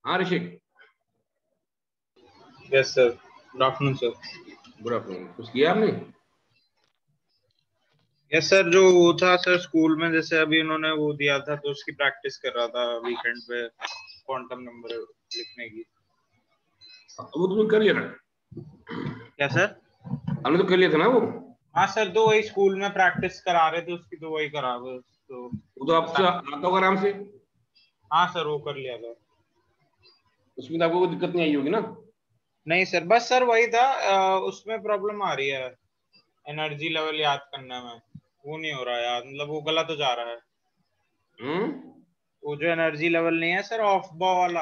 हाँ Rishik. Yes sir, good afternoon sir. Good afternoon. कुछ किया आपने? यस सर, जो वो था सर स्कूल में, जैसे अभी उन्होंने वो दिया था तो उसकी प्रैक्टिस कर रहा था वीकेंड पे, क्वांटम नंबर लिखने की। वो तुमने कर लिया था? क्या सर? हमने तो कर लिया था ना वो। हाँ सर, तो वही स्कूल में प्रैक्टिस करा रहे थे उसकी, तो वही करा बस। तो वो तो आपसे आता होगा आराम से। हाँ सर, वो कर लिया था। उसमें तो आपको कोई दिक्कत नहीं आई होगी ना? नहीं सर, बस सर वही था, उसमें प्रॉब्लम आ रही है एनर्जी लेवल याद करने में। वो नहीं हो रहा है याद, मतलब वो गलत हो जा रहा है। हम्म। वो जो एनर्जी लेवल नहीं है सर, ऑफ बॉ वाला।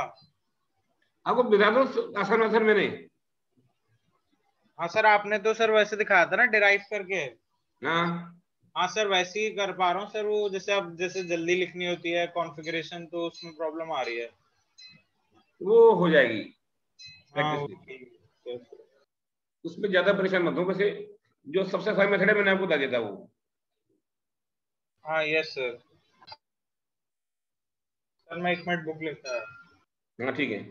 आपको बता दो आसान आसान मैंने। हाँ सर, आपने तो सर वैसे दिखाया था ना डिराइव करके। हाँ, हाँ सर, वैसे ही कर पा रहा हूँ सर। वो जैसे अब जैसे जल्दी लिखनी होती है कॉन्फ़िगरेशन, तो उसमें प्रॉब्लम आ रही है। वो हो जाएगी हाँ प्रैक्टिस वो से। ठीक है सर। उसमें ज्यादा परेशान मत हो वैसे। जो सबसे आसान मेथड है मैंने आपको बता दिया था वो। हाँ यस सर। सर मैं 1 मिनट बुक लेता है। हाँ ठीक है।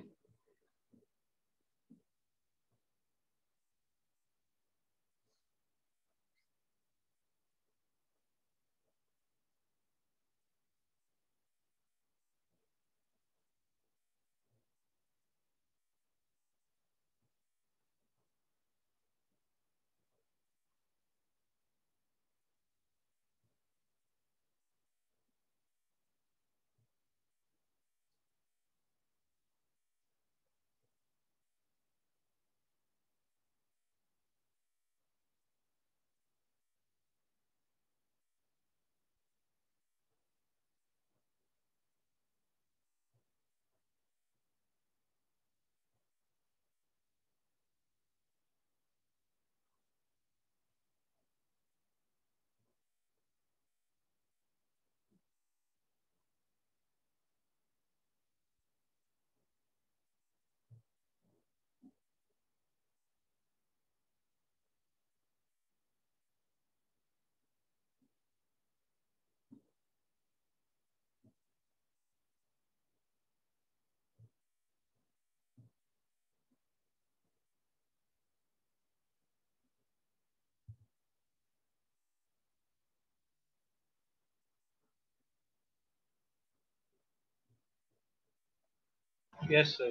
Yes sir.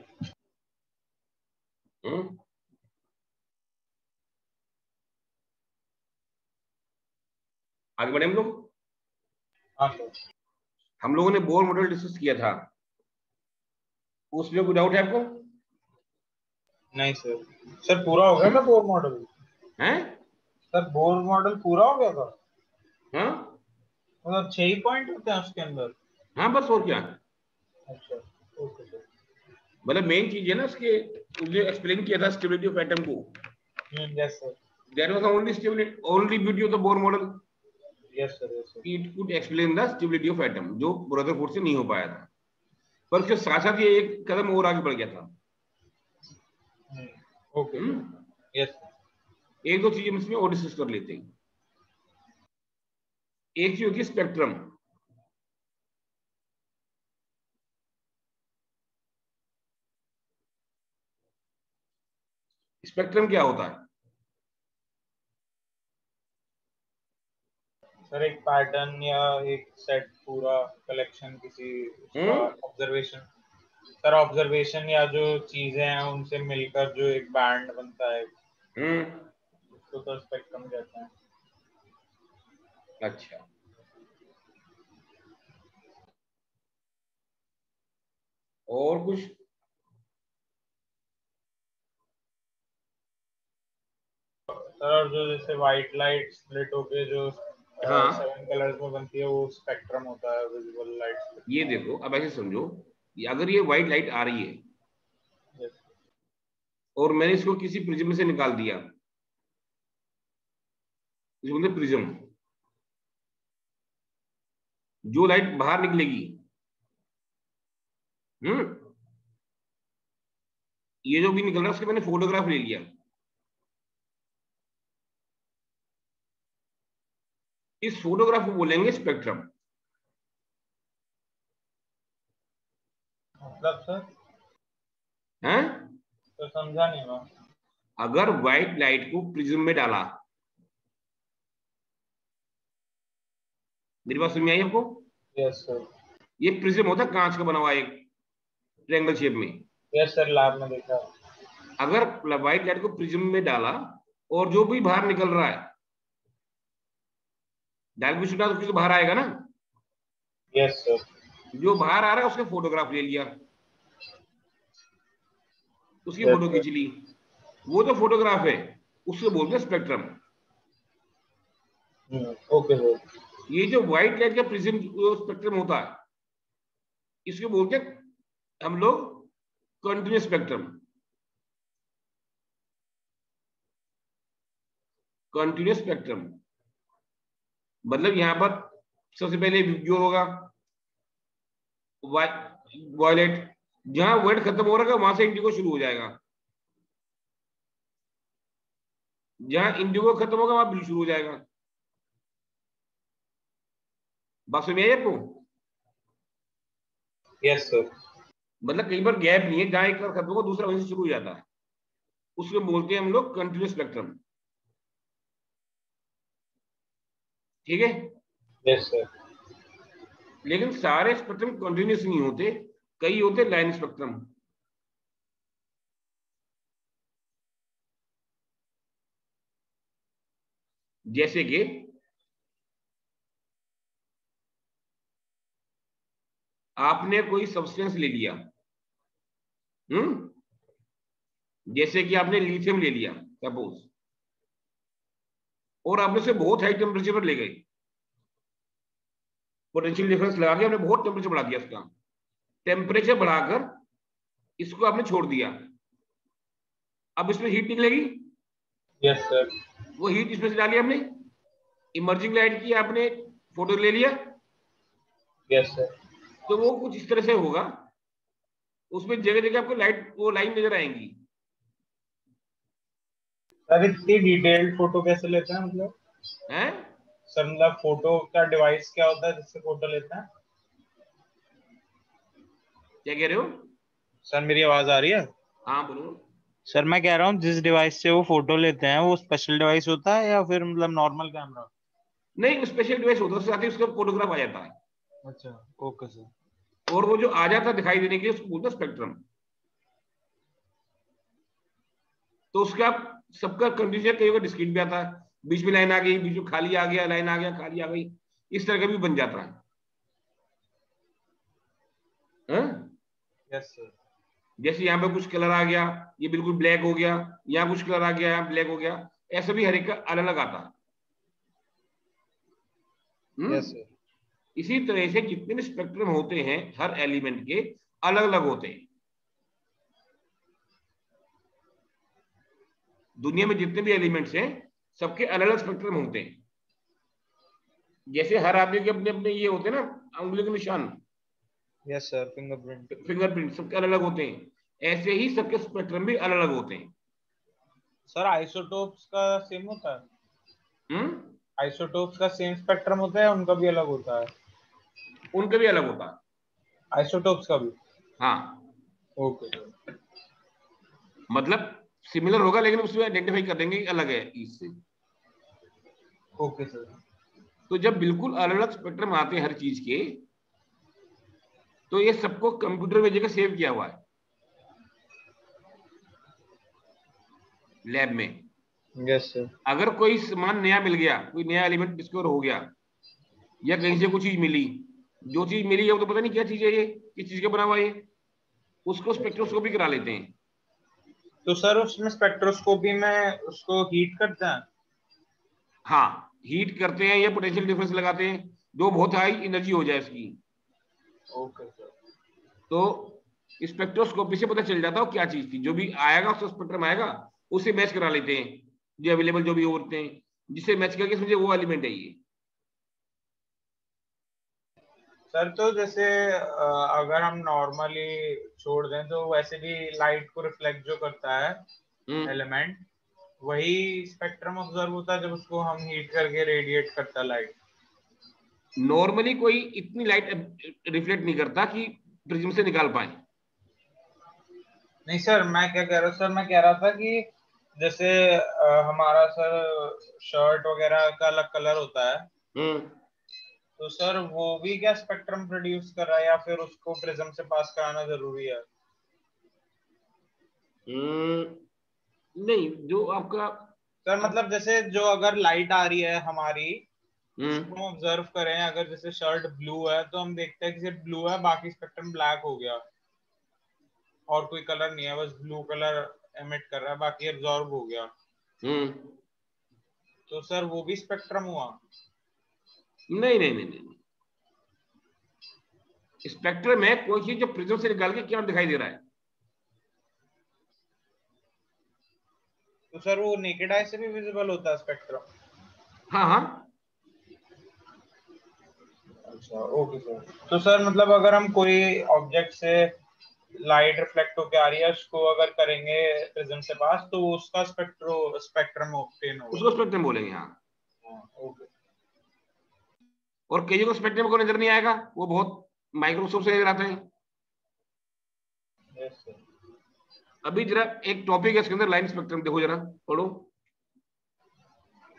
हम्म। आगे बढ़े हम लोग। हाँ सर। हम लोगों ने बोर मॉडल डिस्कस किया था। उसमें कोई डाउट है आपको? नहीं सर। सर पूरा हो गया था बोर मॉडल। हैं? सर बोर मॉडल पूरा हो गया था। हाँ। मतलब 6 ही पॉइंट होते हैं उसके अंदर। हाँ बस और क्या। अच्छा। Okay sir. मतलब मेन चीज है ना उसके। उसने एक्सप्लेन किया था स्टेबिलिटी ऑफ एटम को। Yes sir. That was only stability, only beauty of the Bohr model. Yes sir. Yes sir. It could explain the stability of atom, जो ब्रदरहुड से नहीं हो पाया था। पर उसके साथ साथ ये एक कदम और आगे बढ़ गया था। Okay sir. हम्म। यस। एक दो चीजें हम इसमें और डिस्कस कर लेते हैं। एक चीज होती है स्पेक्ट्रम। स्पेक्ट्रम क्या होता है? सर एक पैटर्न या एक सेट, पूरा कलेक्शन किसी उसका हम्म। ऑब्जर्वेशन। सर ऑब्जर्वेशन या जो चीजें हैं उनसे मिलकर जो एक बैंड बनता है, हम्म। उसको तो स्पेक्ट्रम कहते हैं। अच्छा। और कुछ? सर और जो जैसे व्हाइट लाइट स्प्लिट होके जो हाँ, 7 कलर्स में बनती है, वो स्पेक्ट्रम होता है, विजिबल लाइट ये स्पेक्ट्रम। देखो अब ऐसे समझो। अगर ये व्हाइट लाइट आ रही है यस। और मैंने इसको किसी प्रिज्म से निकाल दिया, इसको बोलते प्रिज्म। जो लाइट बाहर निकलेगी, हम्म, ये जो भी निकल रहा है उसके मैंने फोटोग्राफ ले लिया। इस फोटोग्राफ को बोलेंगे स्पेक्ट्रम। मतलब सर? हैं? तो समझा नहीं मैं। अगर व्हाइट लाइट को प्रिज्म में डाला, मेरी बात समझ में आई आपको? Yes sir. ये प्रिज्म होता है कांच का बना हुआ एक ट्रायंगल शेप में। यस सर, लैब में देखा। अगर व्हाइट लाइट को प्रिज्म में डाला और जो भी बाहर निकल रहा है, डायरेक्ट विजुअल डाल तो बाहर आएगा ना। Yes sir. जो बाहर आ रहा है उसका फोटोग्राफ ले लिया, उसकी यस फोटो सर। खींच ली, वो जो फोटोग्राफ है उसको बोलते हैं स्पेक्ट्रम। Okay sir. ये जो व्हाइट लाइट का प्रिज्म स्पेक्ट्रम होता है, इसको बोलते हैं हम लोग कंटिन्यूस स्पेक्ट्रम। कंटिन्यूस स्पेक्ट्रम मतलब यहां पर सबसे पहले जो होगा वायलेट, जहां वर्ड खत्म हो रहा है वहां से इंडिगो शुरू हो जाएगा, जहां इंडिगो खत्म होगा वहां ब्लू शुरू हो जाएगा। बात समझ में आई आपको? Yes sir. मतलब कई बार गैप नहीं है, जहां एक खत्म होगा दूसरा वहीं से शुरू हो जाता है, उसको बोलते हैं हम लोग कंटिन्यूस स्पेक्ट्रम। ठीक है? Yes sir. लेकिन सारे स्पेक्ट्रम कंटिन्यूस नहीं होते, कई होते लाइन स्पेक्ट्रम। जैसे कि आपने कोई सब्सटेंस ले लिया, जैसे कि आपने लिथियम ले लिया सपोज, और आपने उसे बहुत हाई टेम्परेचर पर ले गए, पोटेंशियल डिफरेंस लगा के आपने बहुत टेम्परेचर बढ़ा दिया, उसका टेम्परेचर बढ़ाकर इसको आपने छोड़ दिया। अब इसमें हीट निकलेगी। Yes sir. वो हीट इसमें से डाली आपने, इमर्जिंग लाइट की आपने फोटो ले लिया, यस सर। तो वो कुछ इस तरह से होगा, उसमें जगह जगह आपको लाइट वो लाइन नजर आएंगी। सर इतनी डिटेल्ड फोटो कैसे लेते हैं मतलब? हैं? सर मतलब फोटो का डिवाइस क्या होता है जिससे फोटो लेते हैं? क्या कह रहे हो? सर मेरी आवाज आ रही है? हाँ बोलो। सर मैं कह रहा हूँ जिस डिवाइस से वो फोटो लेते हैं वो स्पेशल डिवाइस होता है या फिर मतलब नॉर्मल कैमरा? नहीं, स्पेशल डिवाइस होता है, उसके साथ ही उसका फोटोग्राफ आ जाता है, अच्छा। Okay sir. और वो जो आ जाता है दिखाई देने के लिए उसको बोलते हैं स्पेक्ट्रम। तो उसका सबका कंडीशन कई बार डिस्क्रीट भी आता है, बीच में लाइन आ गई, बीच में खाली आ गया, लाइन आ गया, खाली आ गई, इस तरह का भी बन जाता है। Yes sir. जैसे यहाँ पे कुछ कलर आ गया, ये बिल्कुल ब्लैक हो गया, यहाँ कुछ कलर आ गया, यहाँ ब्लैक हो गया, ऐसा भी हर एक का अलग अलग आता है। Yes sir. इसी तरह से जितने भी स्पेक्ट्रम होते हैं हर एलिमेंट के अलग अलग होते हैं। दुनिया में जितने भी एलिमेंट्स हैं सबके अलग अलग स्पेक्ट्रम होते हैं। जैसे हर आदमी के अपने अपने ये होते हैं ना उंगली के निशान, यस सर, फिंगरप्रिंट। फिंगरप्रिंट सबके अलग अलग होते हैं, ऐसे ही सबके स्पेक्ट्रम भी अलग अलग होते हैं। सर आइसोटोप्स का सेम होता है? हम्म आइसोटोप्स का सेम स्पेक्ट्रम होता है, उनका भी अलग होता है? उनका भी अलग होता है। आइसोटोप्स का भी? हाँ, ओके सर। मतलब सिमिलर होगा लेकिन उसमें आइडेंटिफाई कर देंगे कि अलग है इससे। Okay sir. तो जब बिल्कुल अलग अलग स्पेक्ट्रम आते हैं हर चीज के, तो ये सबको कंप्यूटर में जगह सेव किया हुआ है लैब में। Yes sir. अगर कोई सामान नया मिल गया, कोई नया एलिमेंट डिस्कवर हो गया, या कहीं से कुछ चीज मिली, जो चीज मिली है वो तो पता नहीं क्या चीज है, ये किस चीज का बना हुआ है, उसको स्पेक्ट्रोस्कोपी करा लेते हैं। तो सर उसमें स्पेक्ट्रोस्कोपी में उसको हीट करते हैं? हाँ, हीट करते हैं या पोटेंशियल डिफरेंस लगाते हैं, जो बहुत हाई एनर्जी हो जाए उसकी। Okay sir. तो स्पेक्ट्रोस्कोपी से पता चल जाता है क्या चीज थी, जो भी आएगा उसका स्पेक्ट्रम आएगा, उसे मैच करा लेते हैं, जो अवेलेबल जो भी होते हैं, जिसे मैच करके समझे वो एलिमेंट है ये। सर तो जैसे अगर हम नॉर्मली छोड़ दें तो वैसे भी लाइट को रिफ्लेक्ट जो करता है हम्म एलिमेंट, वही स्पेक्ट्रम ऑब्जर्व होता है जब उसको हम हीट करके रेडिएट करता है लाइट? नॉर्मली कोई इतनी लाइट रिफ्लेक्ट नहीं करता कि प्रिज्म से निकाल पाए। नहीं सर, मैं क्या कह रहा हूँ सर, मैं कह रहा था कि जैसे हमारा सर शर्ट वगैरह का अलग कलर होता है, तो सर वो भी क्या स्पेक्ट्रम प्रोड्यूस कर रहा है या फिर उसको प्रिज्म से पास कराना जरूरी है? नहीं, जो आपका सर मतलब जैसे जो अगर लाइट आ रही है हमारी, उसको हम्म हम ऑब्जर्व करें, अगर जैसे शर्ट ब्लू है तो हम देखते हैं कि सिर्फ ब्लू है, बाकी स्पेक्ट्रम ब्लैक हो गया और कोई कलर नहीं है, बस ब्लू कलर एमिट कर रहा है, बाकी एब्जॉर्ब हो गया, हम्म तो सर वो भी स्पेक्ट्रम हुआ? नहीं नहीं नहीं नहीं, स्पेक्ट्रम है कोई चीज जो प्रिज्म से निकाल के क्या दिखाई दे रहा है। तो सर वो नेकेड आई से भी विजिबल होता है स्पेक्ट्रम? हाँ हाँ। अच्छा, ओके सर। तो सर मतलब अगर हम कोई ऑब्जेक्ट से लाइट रिफ्लेक्ट होके आ रही है, उसको अगर करेंगे प्रिज्म से पास, तो उसका स्पेक्ट्रम ऑब्टेन होगा? उसको स्पेक्ट्रम बोलेंगे, हाँ। हाँ, ओके। और कईयों को स्पेक्ट्रम को नजर नहीं आएगा, वो बहुत माइक्रोस्कोप से नजर आते हैं। Yes sir. अभी जरा एक टॉपिक है इसके अंदर, लाइन स्पेक्ट्रम, देखो जरा पढ़ो।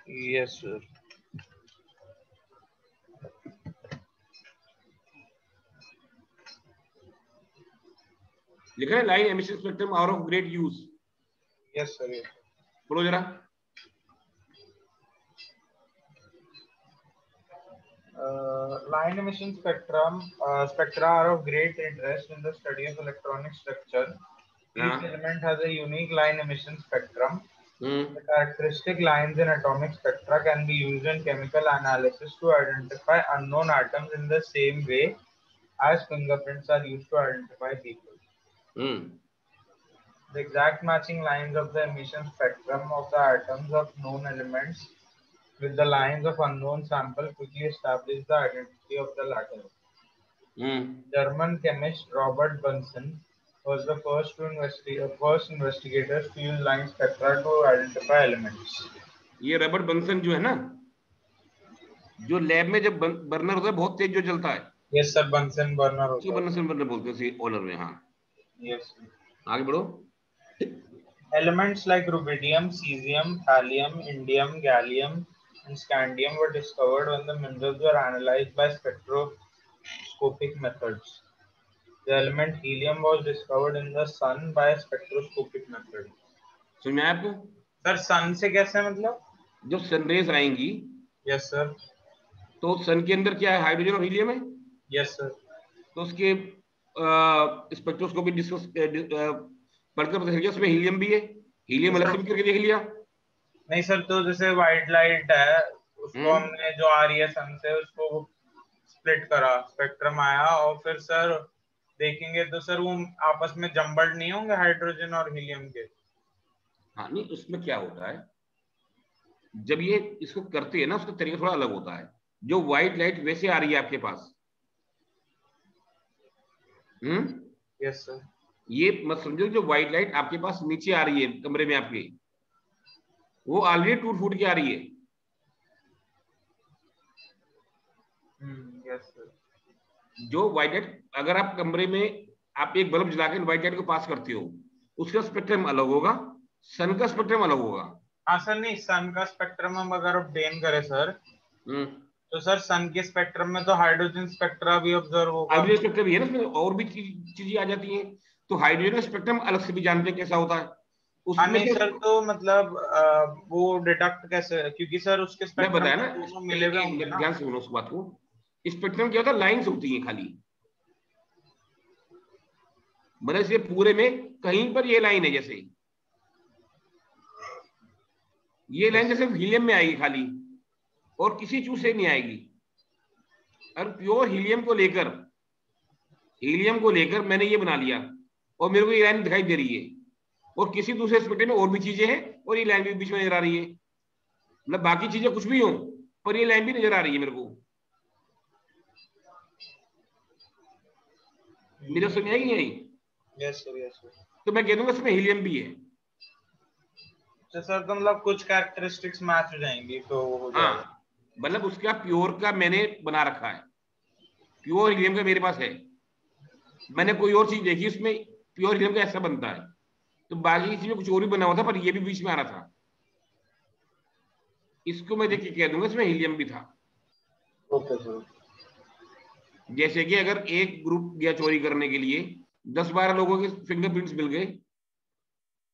Yes sir. लिखा है line emission spectrum are of great use. Yes sir. पढ़ो जरा। Line emission spectra are of great interest in the study of electronic structure. Each हाँ। element has a unique line emission spectrum. Hmm The characteristic lines in atomic spectra can be used in chemical analysis to identify unknown atoms in the same way as fingerprints are used to identify people. Hmm The exact matching lines of the emission spectrum of the atoms of known elements with the lines of unknown sample quickly establish the identity of the latter. Hmm German chemist Robert Bunsen was the first investigators to use line spectra to identify elements. ये Robert Bunsen जो है ना, जो lab में जब burner होता है बहुत तेज जो जलता है, Yes sir, Bunsen burner उसको होता है। बंसन बर्नर बोलते हैं ऑनर में, हाँ। Yes sir. आगे बढ़ो। Elements like rubidium, cesium, thallium, indium, gallium, and scandium were discovered when the minerals were analyzed by spectroscopic methods. The element helium was discovered in the sun by a spectroscopic method. समझ में आया आपको? Sir सन से कैसे मतलब? जब sun rays आएंगी yes sir. तो सन के अंदर क्या है, हाइड्रोजन और हीलियम है। Yes sir. तो उसके स्पेक्ट्रोस्कोपी डिस्कस पढ़कर पता चल गया उसमें हीलियम भी है। हीलियम अलग से भी करके देख लिया। नहीं सर, तो जैसे व्हाइट लाइट है, उसको हम्म हमने जो आ रही है सन से, उसको स्प्लिट करा, स्पेक्ट्रम आया, और फिर सर देखेंगे तो सर वो आपस में जम्बल्ड नहीं होंगे हाइड्रोजन और हीलियम के? हाँ, नहीं उसमें क्या होता है, जब ये इसको करते हैं ना उसका तरीका थोड़ा अलग होता है। जो व्हाइट लाइट वैसे आ रही है आपके पास, यस सर। ये मत समझो जो व्हाइट लाइट आपके पास नीचे आ रही है कमरे में आपके, वो ऑलरेडी टूट फूट के आ रही है। Yes sir. जो व्हाइट लाइट अगर आप कमरे में आप एक बल्ब जला के व्हाइट लाइट को पास करते हो, उसका स्पेक्ट्रम अलग होगा, सन का स्पेक्ट्रम अलग होगा। हाँ सर, नहीं सन का स्पेक्ट्रम हम अगर ऑब्टेन करें सर, हम्म तो सर सन के स्पेक्ट्रम में तो हाइड्रोजन स्पेक्ट्रा भी ऑब्जर्व होगा। हाइड्रोजन स्पेक्ट्रम भी है ना उसमें, और भी चीजें आ जाती हैं। तो हाइड्रोजन स्पेक्ट्रम अलग से भी जानते हैं कैसा होता है हाँ उसमें नहीं से। सर, तो मतलब वो डिडक्ट कैसे, क्योंकि सर उसके मैं स्पेक्ट्रम बताया में ना, दोनों मिले हुए होंगे एक ना। ध्यान से सुनो उस बात को। स्पेक्ट्रम क्या होता है, लाइंस होती हैं खाली, मतलब इसके पूरे में कहीं पर ये लाइन है, जैसे ये लाइन जैसे हीलियम में आएगी खाली, और किसी चीज से नहीं आएगी। और प्योर हीलियम को लेकर मैंने ये बना लिया, और मेरे को ये लाइन दिखाई दे रही है, और किसी दूसरे स्पेक्ट्रम में और भी चीजें हैं और ये लाइन भी बीच में नजर आ रही है। मतलब बाकी चीजें कुछ भी हो, पर ये लाइन भी नजर आ रही है मेरे को। मेरे समझ आई नहीं आई? Yes sir, yes sir. तो मैं कह दूंगा इसमें हीलियम भी है। तो सर तो मतलब कुछ कैरेक्टरिस्टिक्स मैच हो जाएंगी तो हो जाएगा। हाँ, मतलब उसका प्योर का मैंने बना रखा है, प्योर हीलियम का मेरे पास है। मैंने कोई और चीज देखी उसमें प्योर हीलियम का ऐसा बनता है, तो बाकी किसी में कुछ और भी बना हुआ था, पर ये भी बीच में आ रहा था। इसको मैं देख के कह दूंगा इसमें हीलियम भी था। Okay sir. जैसे कि अगर एक ग्रुप गया चोरी करने के लिए, 10-12 लोगों के फिंगरप्रिंट्स मिल गए,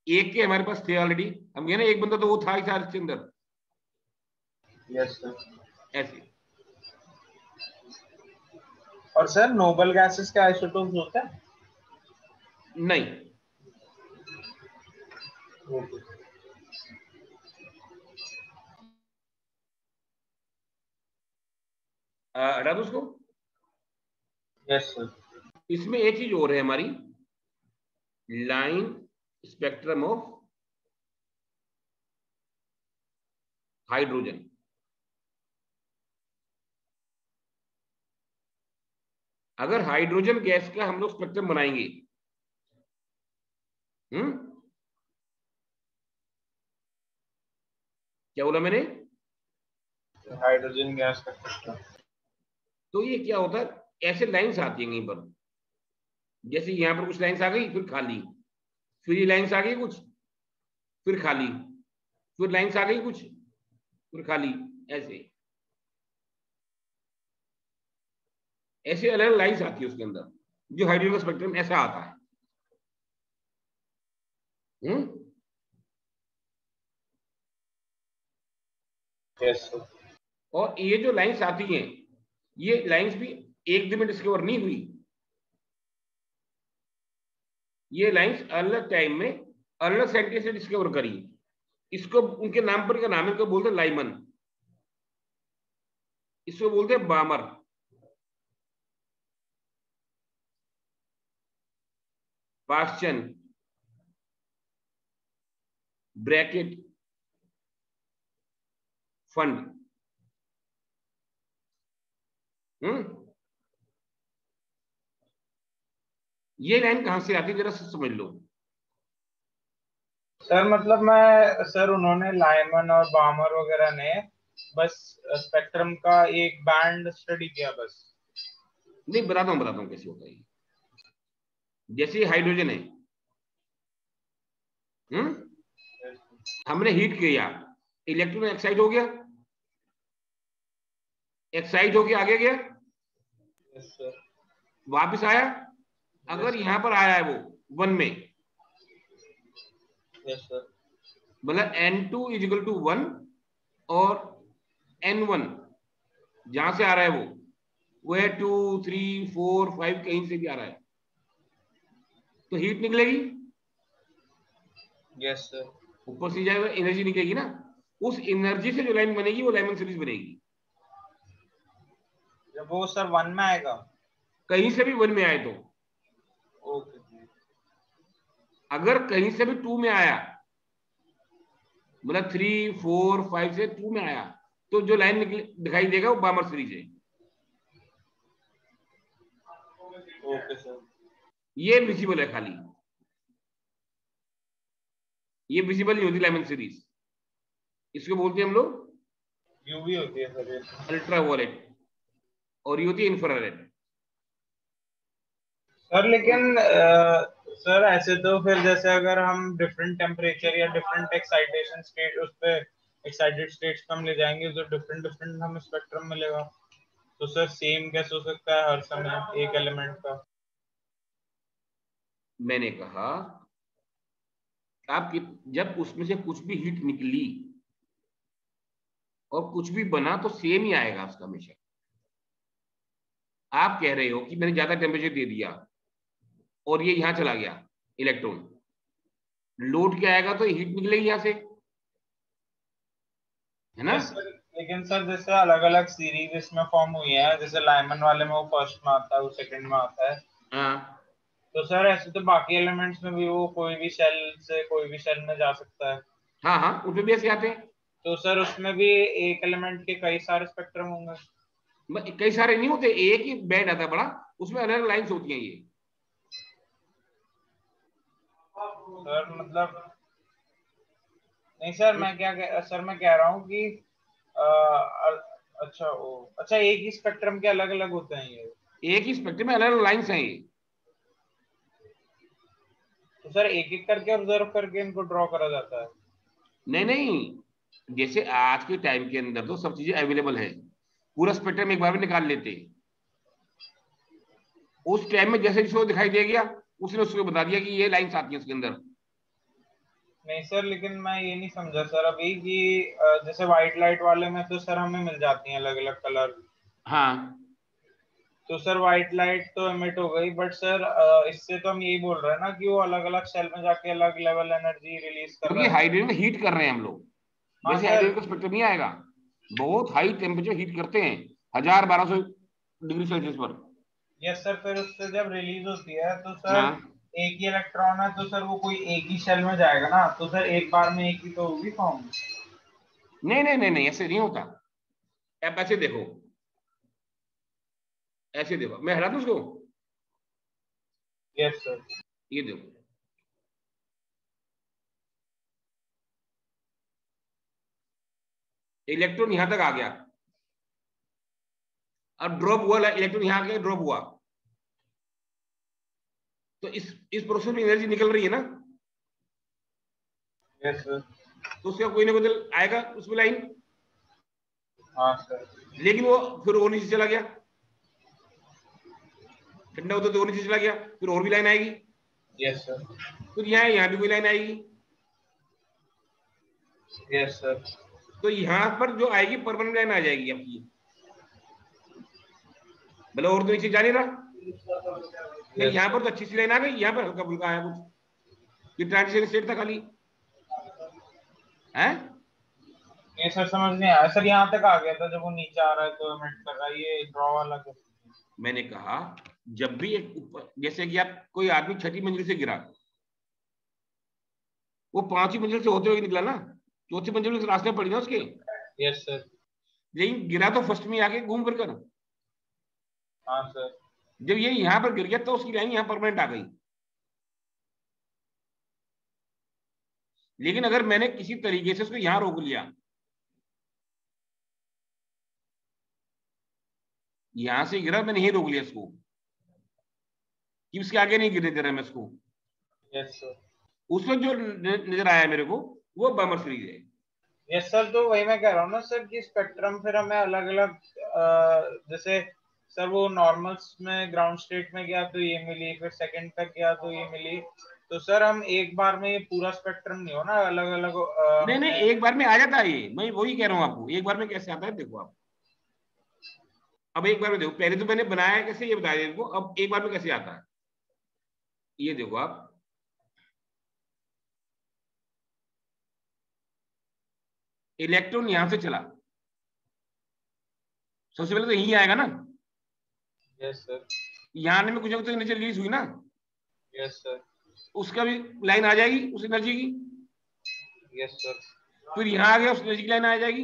एक के हमारे पास थे ऑलरेडी, हम गए ना एक बंदा तो वो था ही था इसके अंदर। Yes sir. ऐसे। और सर नोबल गैसेस के आइसोटोप्स होते हैं? नहीं। ओके। हटा दो उसको। Yes sir. इसमें एक चीज और है हमारी, लाइन स्पेक्ट्रम ऑफ हाइड्रोजन। अगर हाइड्रोजन गैस का हम लोग स्पेक्ट्रम बनाएंगे, क्या बोला मैंने? हाइड्रोजन गैस का स्पेक्ट्रम। तो ये क्या होता है, ऐसे लाइंस आती हैं कहीं पर, जैसे यहां पर कुछ लाइंस आ गई फिर खाली, फिर ये लाइंस आ गई कुछ, फिर खाली, फिर लाइंस आ गई कुछ, फिर खाली। ऐसे ऐसे अलग अलग लाइंस आती है उसके अंदर, जो हाइड्रोजन का स्पेक्ट्रम ऐसा आता है। हम्म। Yes sir. और ये जो लाइंस आती हैं, ये लाइंस भी एक दिन में डिस्कवर नहीं हुई। ये लाइंस अलग टाइम में अलग साइंटिस्ट ने डिस्कवर करी। इसको उनके नाम पर का नाम है, इनको बोलते हैं लाइमन, इसको बोलते हैं बामर। Paschen, bracket, Pfund. ये लाइन कहां से आती है जरा समझ लो। सर मतलब मैं सर उन्होंने लाइमन और बामर वगैरह ने बस स्पेक्ट्रम का एक बैंड स्टडी किया बस। नहीं, बताता हूं कैसे होता है। जैसे हाइड्रोजन है, हमने हीट किया, इलेक्ट्रॉन एक्साइट हो गया, एक्साइट होके आगे गया, यस सर। वापस आया। अगर यहां पर आया है वो 1 में, यस सर। मतलब N2 इजिकल टू 1, और N1 जहां से आ रहा है वो है 2, 3, 4, 5, कहीं से भी आ रहा है, तो हीट निकलेगी। Yes sir. ऊपर से जाएगा, एनर्जी निकलेगी ना। उस एनर्जी से जो लाइन बनेगी वो लाइमन सीरीज बनेगी। जब वो सर 1 में आएगा? कहीं से भी 1 में आए तो। ओके। अगर कहीं से भी 2 में आया, मतलब 3, 4, 5 से 2 में आया, तो जो लाइन दिखाई देगा वो बामर सीरीज है। Okay sir. ये विजिबल है खाली, ये विजिबल नहीं होती लाइमन सीरीज। इसको बोलते हैं हम लोग यूवी होती है सर ये। अल्ट्रा वॉयलेट, और ये होती है इंफ्रारेड। सर लेकिन सर ऐसे तो फिर जैसे अगर हम डिफरेंट टेम्परेचर या डिफरेंट एक्साइटेशन स्टेट उस पे एक्साइटेड स्टेट्स पे हम ले जाएंगे तो डिफरेंट डिफरेंट हमें स्पेक्ट्रम मिलेगा। तो सर सेम कैसे हो सकता है हर समय एक एलिमेंट का? मैंने कहा आप जब उसमें से कुछ भी हीट निकली और कुछ भी बना तो सेम ही आएगा उसका हमेशा। आप कह रहे हो कि मैंने ज्यादा टेम्परेचर दे दिया और ये यहां चला गया इलेक्ट्रॉन, लोड क्या आएगा तो हीट निकलेगी यहां से, है ना? Yes sir. लेकिन सर जैसे अलग अलग सीरीज इसमें फॉर्म हुई है, जैसे लाइमन वाले में वो फर्स्ट में आता है वो सेकंड में आता है। हाँ तो सर ऐसे तो बाकी एलिमेंट्स में भी वो कोई भी सेल से कोई भी सेल में जा सकता है। हाँ हाँ, उसमें भी ऐसे आते हैं। तो सर उसमें भी एक एलिमेंट के कई सारे स्पेक्ट्रम होंगे? कई सारे नहीं होते, एक ही बैंड आता है बड़ा, उसमें अलग अलग लाइन्स होती हैं ये। सर मतलब नहीं सर सर मैं कह रहा हूँ कि अच्छा अच्छा एक ही स्पेक्ट्रम के अलग अलग होते हैं ये? एक ही स्पेक्ट्रम में अलग अलग लाइन्स हैं ये। तो सर एक एक करके ऑब्जर्व करके इनको ड्रॉ करा जाता है? नहीं नहीं, जैसे आज के टाइम के अंदर तो सब चीजें अवेलेबल है, पूरा स्पेक्ट्रम एक बार में निकाल लेते। उस टाइम में जैसे जिसको दिखाई दे गया उसने उसको बता दिया कि ये लाइन्स आती है उसके अंदर। नहीं सर, लेकिन मैं ये नहीं समझा सर अभी कि जैसे व्हाइट लाइट वाले में तो सर हमें मिल जाती हैं अलग अलग कलर। हाँ, तो सर व्हाइट लाइट तो एमिट हो गई, बट सर इससे तो हम यही बोल रहे हैं ना कि वो अलग अलग सेल में जाके अलग लेवल एनर्जी रिलीज कर क्योंकि रहा है। हाइड्रोजन में हीट कर रहे हैं हम लोग, हाँ वैसे सर। हाइड्रोजन का स्पेक्ट्रम नहीं आएगा। बहुत हाई टेम्परेचर हीट करते हैं, 1000-1200 डिग्री सेल्सियस पर। यस सर, फिर उससे जब रिलीज होती है तो सर हाँ, एक ही इलेक्ट्रॉन है तो सर वो कोई एक ही शेल में जाएगा ना, तो सर एक बार में एक ही तो होगी फॉर्म। नहीं नहीं नहीं नहीं, ऐसे नहीं होता। आप ऐसे देखो, ऐसे देखो, मैं हटा दूं उसको। Yes sir. ये देखो, इलेक्ट्रॉन यहां तक आ गया, और ड्रॉप हुआ इलेक्ट्रॉन, यहां आके ड्रॉप हुआ, तो इस प्रोसेस में एनर्जी निकल रही है ना, यस सर। तो उसका कोई ना कोई तो आएगा उसमें लाइन। हाँ सर। लेकिन वो फिर और नीचे चला गया, ठंडा होता तो और नीचे चला गया, फिर और भी लाइन आएगी, यस सर। फिर यहाँ भी कोई लाइन आएगी। Yes sir. तो यहाँ पर जो आएगी परमानेंट लाइन आ जाएगी आपकी, मतलब और तो नीचे जा नहीं रहा। फिर यस यहाँ सर। पर तो अच्छी सी लाइन आ गई, यहाँ पर हल्का फुल्का आया कुछ, ये ट्रांजिशन स्टेट था खाली है। ये सर समझ नहीं आया सर, यहाँ तक आ गया था जब वो नीचे आ रहा है तो एमिट कर रहा है, ये ड्रॉ वाला कैसे? मैंने कहा जब भी एक जैसे कि आप कोई आदमी छठी मंजिल से गिरा, वो पांचवी मंजिल से होते हुए निकला ना, चौथी मंजिल में रास्ते पड़ी ना उसके, यस सर। लेकिन गिरा तो फर्स्ट में आके घूम कर। हाँ सर। जब ये यहाँ पर गिर गया तो उसकी लाइन यहाँ परमानेंट आ गई। लेकिन अगर मैंने किसी तरीके से उसको यहाँ रोक लिया, यहां से गिरा, मैंने यहीं रोक लिया इसको कि उसके आगे नहीं गिरने दे रहा मैं इसको, यस सर। उसमें जो नजर आया मेरे को वो बमर सीरीज है। यस सर, तो वही मैं कह रहा हूँ ना सर कि स्पेक्ट्रम फिर हमें अलग अलग जैसे सर वो नॉर्मल्स में ग्राउंड स्टेट में गया तो ये मिली, फिर सेकंड तक गया तो ये मिली, तो सर हम एक बार में ये पूरा स्पेक्ट्रम नहीं हो ना, अलग अलग नहीं नहीं, हमें। एक बार में आ जाता है ये, मैं वही कह रहा हूँ आपको, एक बार में कैसे आता है देखो आप। अब एक बार में देखो, पहले तो मैंने बनाया कैसे ये बता दिया, अब एक बार में कैसे आता है ये देखो आप। इलेक्ट्रॉन यहां से चला, सबसे पहले तो यही आएगा ना, यस सर। यहाँ आने में कुछ ना कुछ एनर्जी रिलीज हुई ना, यस सर। उसका भी लाइन आ जाएगी उस एनर्जी की। Yes sir. फिर यहाँ आ गया, उस एनर्जी की लाइन आ जाएगी,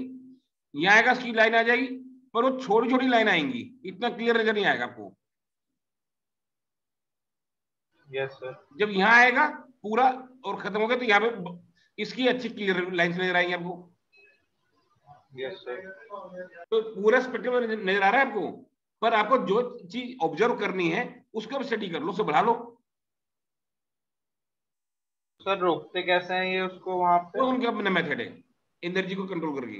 यहाँ आएगा, उसकी लाइन आ जाएगी, पर वो छोटी छोटी लाइन आएंगी, इतना क्लियर नजर नहीं आएगा आपको। Yes sir. जब यहाँ आएगा पूरा और खत्म हो गया, तो यहाँ पे इसकी अच्छी क्लियर लाइन नजर आएंगी आपको। Yes sir. तो पूरा स्पेक्ट्रम नजर आ रहा है आपको, पर आपको जो चीज ऑब्जर्व करनी है उसको स्टडी कर लो, उसको बढ़ा लो। सर रोकते कैसे हैं ये उसको वहां पे? वो उनका अपना मेथड है, एनर्जी को कंट्रोल करके।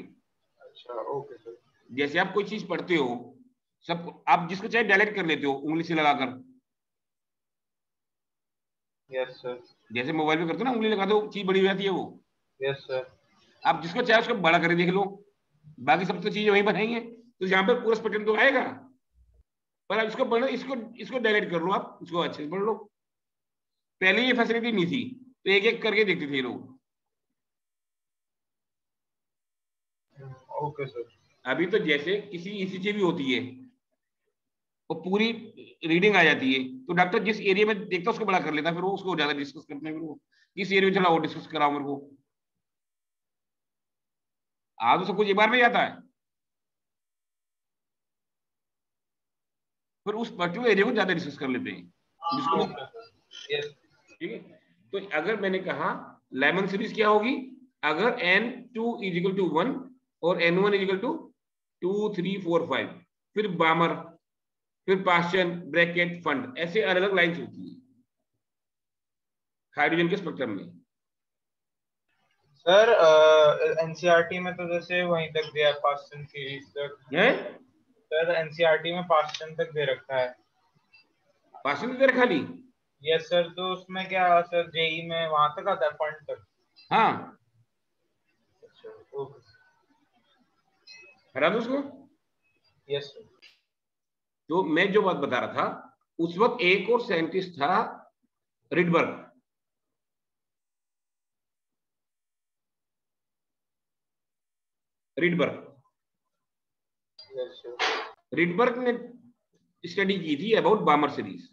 अच्छा, ओके सर। जैसे आप कोई चीज पढ़ते हो, सब आप जिसको चाहे डायलेक्ट कर लेते हो उंगली से लगाकर, यस सर। जैसे मोबाइल पे करते हो ना, उंगली लगा दो चीज बड़ी हो जाती है वो। Yes sir. आप जिसको चाहे उसको बड़ा करके देख लो, बाकी सब तो चीजें वहीं बनाएंगे, तो यहाँ पे पूरा स्पेक्ट्रम तो आएगा। पर आप इसको पढ़ो, इसको इसको डायलेक्ट कर लो, आप इसको अच्छे से पढ़ लो। पहले ये फैसिलिटी नहीं थी, तो एक एक करके देखते थे लोग। Okay sir. अभी तो जैसे किसी ईसीजी भी होती है, वो पूरी रीडिंग आ जाती है, तो डॉक्टर जिस एरिया में देखता है उसको बड़ा कर लेता है, फिर वो उसको ज्यादा डिस्कस करते हैं, फिर वो किस एरिया में चला वो डिस्कस कराओ मेरे को। आ तो सब कुछ एक बार में जाता है, फिर उस पर्टिकुलर एरिया को ज्यादा डिस्कस कर लेते हैं जिसको। Okay sir. यस। ठीक है, तो अगर मैंने कहा लेमन सीरीज क्या होगी, अगर n2 इज इक्वल टू 1 और n1 इज इक्वल टू 2 3 4 5, फिर बामर, फिर पास्चन, ब्रैकेट, फंड, ऐसे अलग अलग लाइन्स होती है। हाइड्रोजन के स्पेक्ट्रम में। सर एनसीईआरटी में तो जैसे वहीं तक दिया है, पास्टन सीरीज तक है। सर। एनसीईआरटी में पास्टन तक दे रखा है। पास्टन दे रखा खाली। Yes sir. तो उसमें क्या सर, जेई में वहां तक आता है, पॉइंट तक? हाँ, अच्छा, ओके। हटा दो उसको। Yes sir. तो मैं जो बात बता रहा था, उस वक्त एक और साइंटिस्ट था, Rydberg. Rydberg yes sir. Rydberg ने स्टडी की थी अबाउट बामर सीरीज।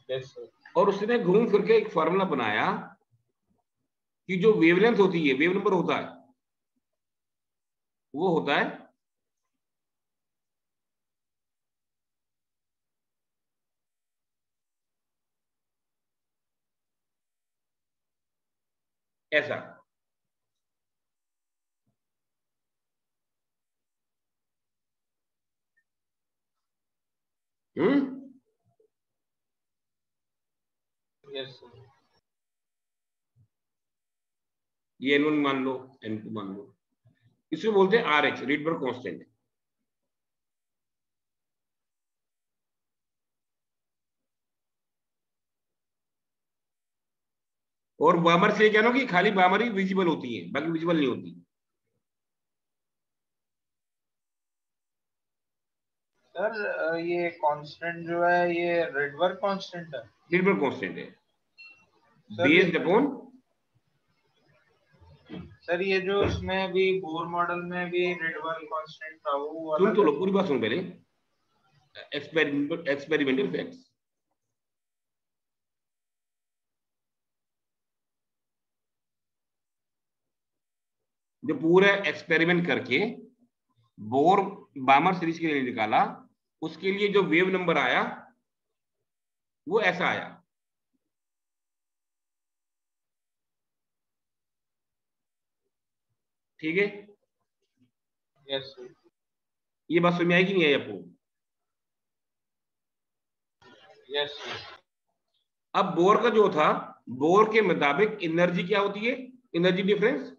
Yes sir. और उसने घूम फिर के एक फॉर्मूला बनाया कि जो वेवलेंथ होती है, वेव नंबर होता है, वो होता है ऐसा। हम्म यस सर। ये N1 मान लो, N2 मान लो, इसको बोलते हैं RH, रिडबर्ग कांस्टेंट। और बामर से क्या ना कि खाली बामर ही विजिबल होती है, बाकी विजिबल नहीं होती। सर ये कांस्टेंट जो है, ये रिडबर्ग कांस्टेंट है? रिडबर्ग कांस्टेंट है, सर ये बेस्ड अपॉन। सर ये जो उसमें अभी बोर मॉडल में भी रिडबर्ग कांस्टेंट था, वो सुन अलग तो है? लो, पूरी बात सुन पहले। Experimental facts. जो पूरा एक्सपेरिमेंट करके बोर बामर सीरीज के लिए निकाला, उसके लिए जो वेव नंबर आया वो ऐसा आया। ठीक है, यस सर। ये बात समझ में आएगी नहीं आई आपको? Yes sir. अब बोर का जो था, बोर के मुताबिक एनर्जी क्या होती है, एनर्जी डिफरेंस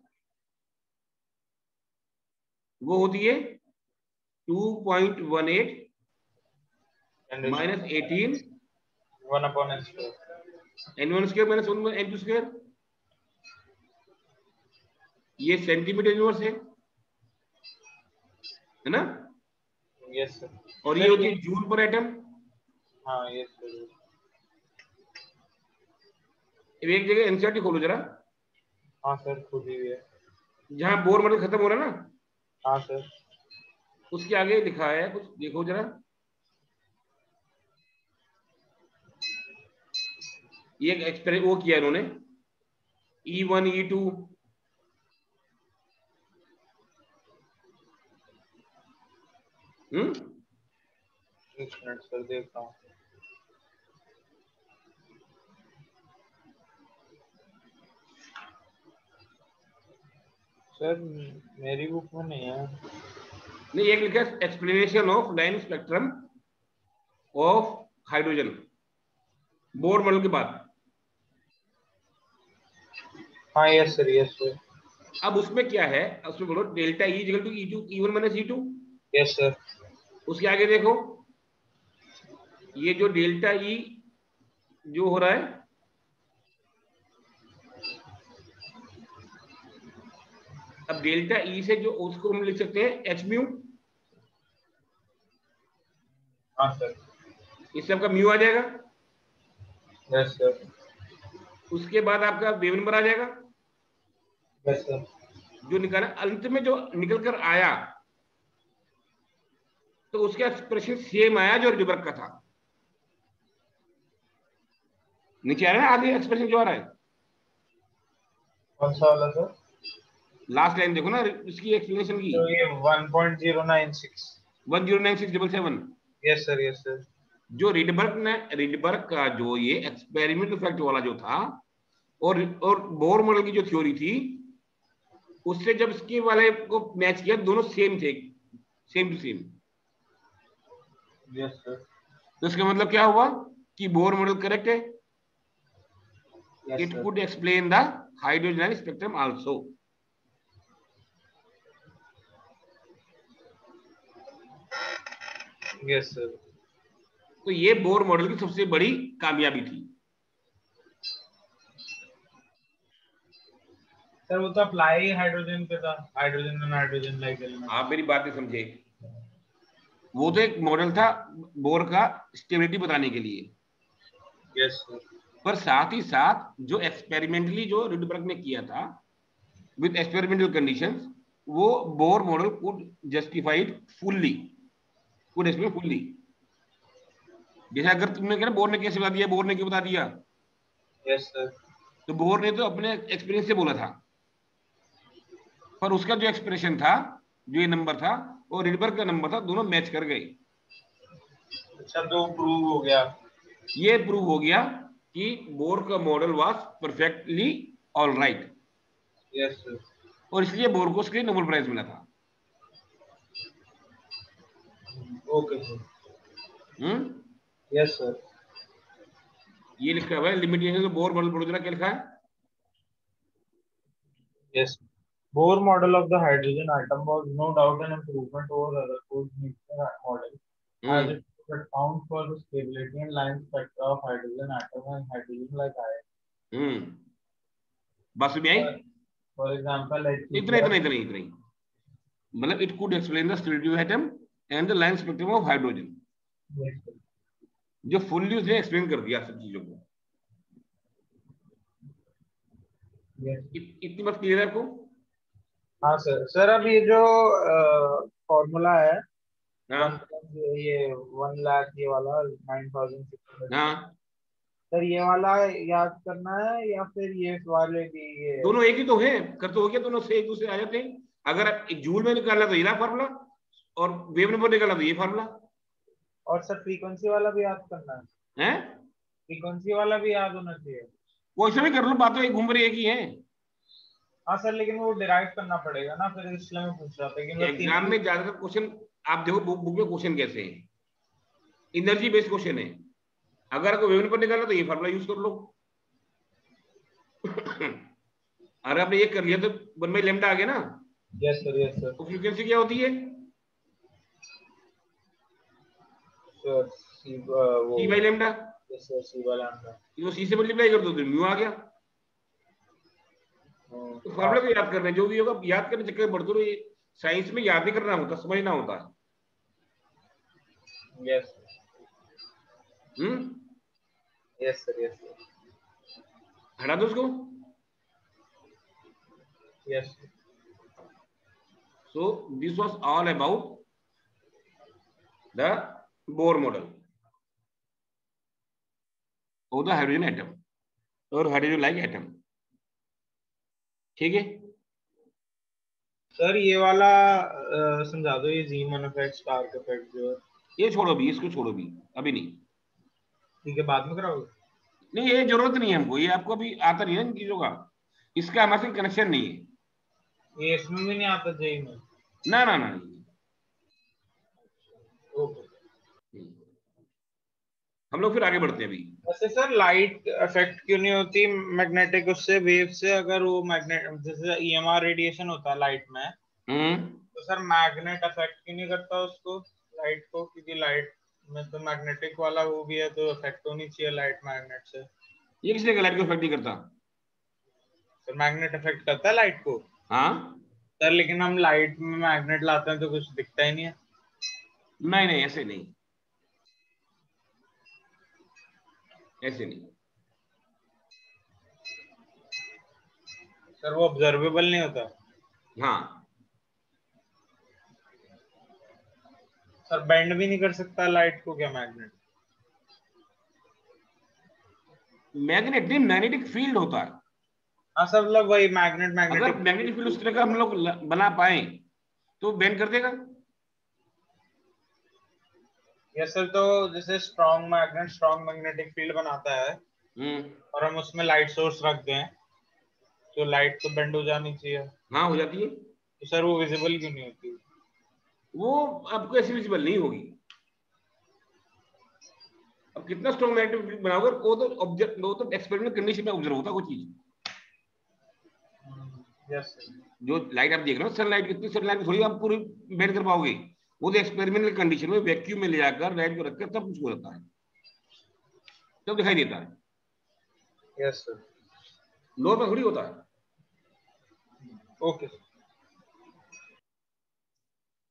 वो होती है 2.18 minus 18 1/n²। N1 square minus N2 square. ये सेंटीमीटर यूनिवर्स है ना? Yes sir. और ये सर होती ये, है जूल पर एटम। हाँ यस सर। एक जगह एनसीईआरटी खोलो जरा, हाँ सर, खुद ही है। जहां बोर मॉडल खत्म हो रहा है ना, हाँ सर। उसके आगे लिखा है कुछ, देखो जरा। ये एक एक्सपेरिमेंट वो किया इन्होंने, E1 E2। एक मिनट सर, देख रहा हूँ। सर मेरी बुक में नहीं है। नहीं, एक लिखा है explanation of line spectrum of hydrogen, Bohr model के बाद। हाँ यस सर, यस सर। अब उसमें क्या है, उसमें बोलो delta E equal to E2 E1 minus E2। Yes sir. उसके आगे देखो, ये जो डेल्टा E जो हो रहा है, अब डेल्टा E से जो उसको हम लिख सकते हैं h म्यू, हाँ सर। इससे आपका म्यू आ जाएगा। Yes sir. उसके बाद आपका वेव नंबर आ जाएगा, यस सर। जो निकाला अंत में जो निकल कर आया, तो उसका एक्सप्रेशन सेम आया जो रिडबर्ग का था। नीचे आ रहा है ना आगे एक्सप्रेशन जो आ रहा है, कौन सा वाला सर? लास्ट लाइन देखो ना इसकी एक्सप्लेनेशन की, तो ये 1.096। 109677। Yes sir, yes sir. जो रिडबर्ग का जो ये एक्सपेरिमेंटल फैक्ट वाला जो था, और बोर मॉडल की जो थ्योरी थी, उससे जब इसके वाले को मैच किया, दोनों सेम थे, same to same. Yes sir. तो इसका मतलब क्या हुआ कि बोर मॉडल करेक्ट है. Yes it sir. Could explain the hydrogen spectrum also. Yes sir. तो ये बोर मॉडल की सबसे बड़ी कामयाबी थी. सर वो तो अप्लाई हाइड्रोजन पे था, hydrogen and hydrogen like element. आप मेरी बात नहीं समझे. वो तो एक मॉडल था बोर का स्टेबिलिटी बताने के लिए. Yes sir. पर साथ ही साथ जो एक्सपेरिमेंटली जो रिडबर्ग ने किया था विद एक्सपेरिमेंटल कंडीशंस, वो Bohr model could justified fully, could explain fully. जैसे अगर तुमने कहा बोर ने कैसे बता दिया, बोर ने क्यों बता दिया, यस सर। तो बोर ने तो अपने एक्सपीरियंस से बोला था, पर उसका जो एक्सप्रेशन था, जो ये नंबर था और रिडबर्ग का नंबर था, दोनों मैच कर गए. अच्छा, तो प्रूव हो गया। ये प्रूव हो गया कि बोर का model was perfectly all right. Yes sir. और इसलिए बोर को उसके लिए नोबेल प्राइज मिला था. Okay sir. Hmm. Yes sir. ये लिखा हुआ है limitation of Bohr model producer, क्या लिखा है? Yes. Bohr model of the hydrogen atom was no doubt an improvement over Rutherford's nuclear model, as hmm. it could account for the stability and line spectra of hydrogen atom and hydrogen-like ions. हम्म. बस में आई. For example, इतना इतना HCl. इतना इतना ही. मतलब it could explain the stability of atom and the line spectrum of hydrogen. Yes, sir. जो fully उसने explain कर दिया सब चीजों को. Yes. इतनी बात क्लियर है आपको? हाँ सर। सर अब ये जो फॉर्मूला है, हाँ. ये 1 लाख, ये वाला 9,600, हाँ, सर ये वाला याद करना है या फिर ये वाले भी ये? दोनों एक ही तो है. कर तो हो गया, दोनों से एक दूसरे आ जाते हैं. अगर आप जूल में निकालना तो ये रहा फार्मूला, और वेव नंबर निकालना तो ये फार्मूला और सर फ्रीक्वेंसी वाला भी याद करना है? है. फ्रीक्वेंसी वाला भी याद होना चाहिए। कोई सा भी कर लो, बात तो एक घूम रही एक ही है. हाँ सर, लेकिन वो डिराइव करना पड़ेगा ना, फिर इसलिए मैं पूछ रहा था कि मतलब एग्जाम में ज्यादातर क्वेश्चन आप देखो बुक में क्वेश्चन कैसे है, एनर्जी बेस्ड क्वेश्चन है. अगर आपको वेव नंबर निकालना तो ये फार्मूला यूज कर लो. अगर आपने ये कर लिया तो 1/λ आ गया ना. Yes sir. Yes sir. तो फ्रीक्वेंसी क्या होती है? सर सी वो। c/λ. यस सर, सी वाला आंसर। वो c से मल्टीप्लाई कर दो तो म्यू आ गया. तो फार्मूला को याद करना है, जो भी होगा याद करने चक्कर में बढ़ते रहो. साइंस में याद नहीं करना होता, समझना होता है. Yes. Hmm. Yes sir. Yes sir. हटा दो उसको. Yes. So this was all about the Bohr model of the hydrogen atom or hydrogen like atom. ठीक है. सर ये वाला समझा दो, ये जीमन इफेक्ट, स्टार्क इफेक्ट जो है। ये छोड़ो भी, इसको छोड़ो भी, अभी नहीं. ठीक है, बाद में कराओगे? नहीं, ये जरूरत नहीं है हमको, ये आपको अभी आता नहीं है इन चीजों का. इसका हमारे से कनेक्शन नहीं है. ये इसमें भी नहीं आता जेई में? ना ना ना. ओके। हम लोग फिर आगे बढ़ते हैं अभी. वैसे सर लाइट इफेक्ट क्यों नहीं होती मैग्नेटिक उससे, वेव से? अगर वो मैग्नेट जैसे ईएमआर रेडिएशन होता है लाइट में, तो सर मैग्नेट अफेक्ट क्यों नहीं करता उसको, लाइट को? क्योंकि लाइट में तो मैग्नेटिक वाला वो भी है, तो अफेक्ट होनी चाहिए लाइट मैग्नेट से। ये किसने लाइट को इफेक्ट नहीं करता? सर मैग्नेट अफेक्ट करता है लाइट को? हाँ. सर लेकिन हम लाइट में मैग्नेट लाते हैं तो कुछ दिखता ही नहीं है। नहीं नहीं, ऐसे नहीं, ऐसे नहीं. सर वो ऑब्जर्वेबल नहीं होता? हाँ. सर बेंड भी नहीं कर सकता लाइट को क्या मैग्नेट? मैग्नेट नहीं, मैग्नेटिक फील्ड होता है. हाँ सर, मतलब वही मैग्नेट, अगर मैग्नेटिक। मैग्नेटिक फील्ड उस तरह का हम लोग बना पाए तो बेंड कर देगा. यस सर, तो जैसे strong magnet strong magnetic field बनाता है, और हम उसमें लाइट सोर्स रख दें, तो लाइट तो बेंड हो जानी चाहिए। हाँ, हो जाती है. तो सर वो विजिबल क्यों नहीं होती? वो आपको ऐसी विजिबल नहीं होगी. अब कितना स्ट्रॉन्ग मैग्नेटिक फील्ड बनाओगे, वो तो एक्सपेरिमेंटल कंडीशन में ऑब्जर्व होता है कोई चीज। यस जो लाइट आप देख रहे हो सनलाइट, कितनी सनलाइट थोड़ी आप पूरी बेर कर पाओगे, वो तो एक्सपेरिमेंटल कंडीशन में वैक्यूम में ले जाकर लाइट को रखकर तब कुछ होता है, तब दिखाई देता है। Yes sir. नॉर्मल थोड़ी होता है। ओके।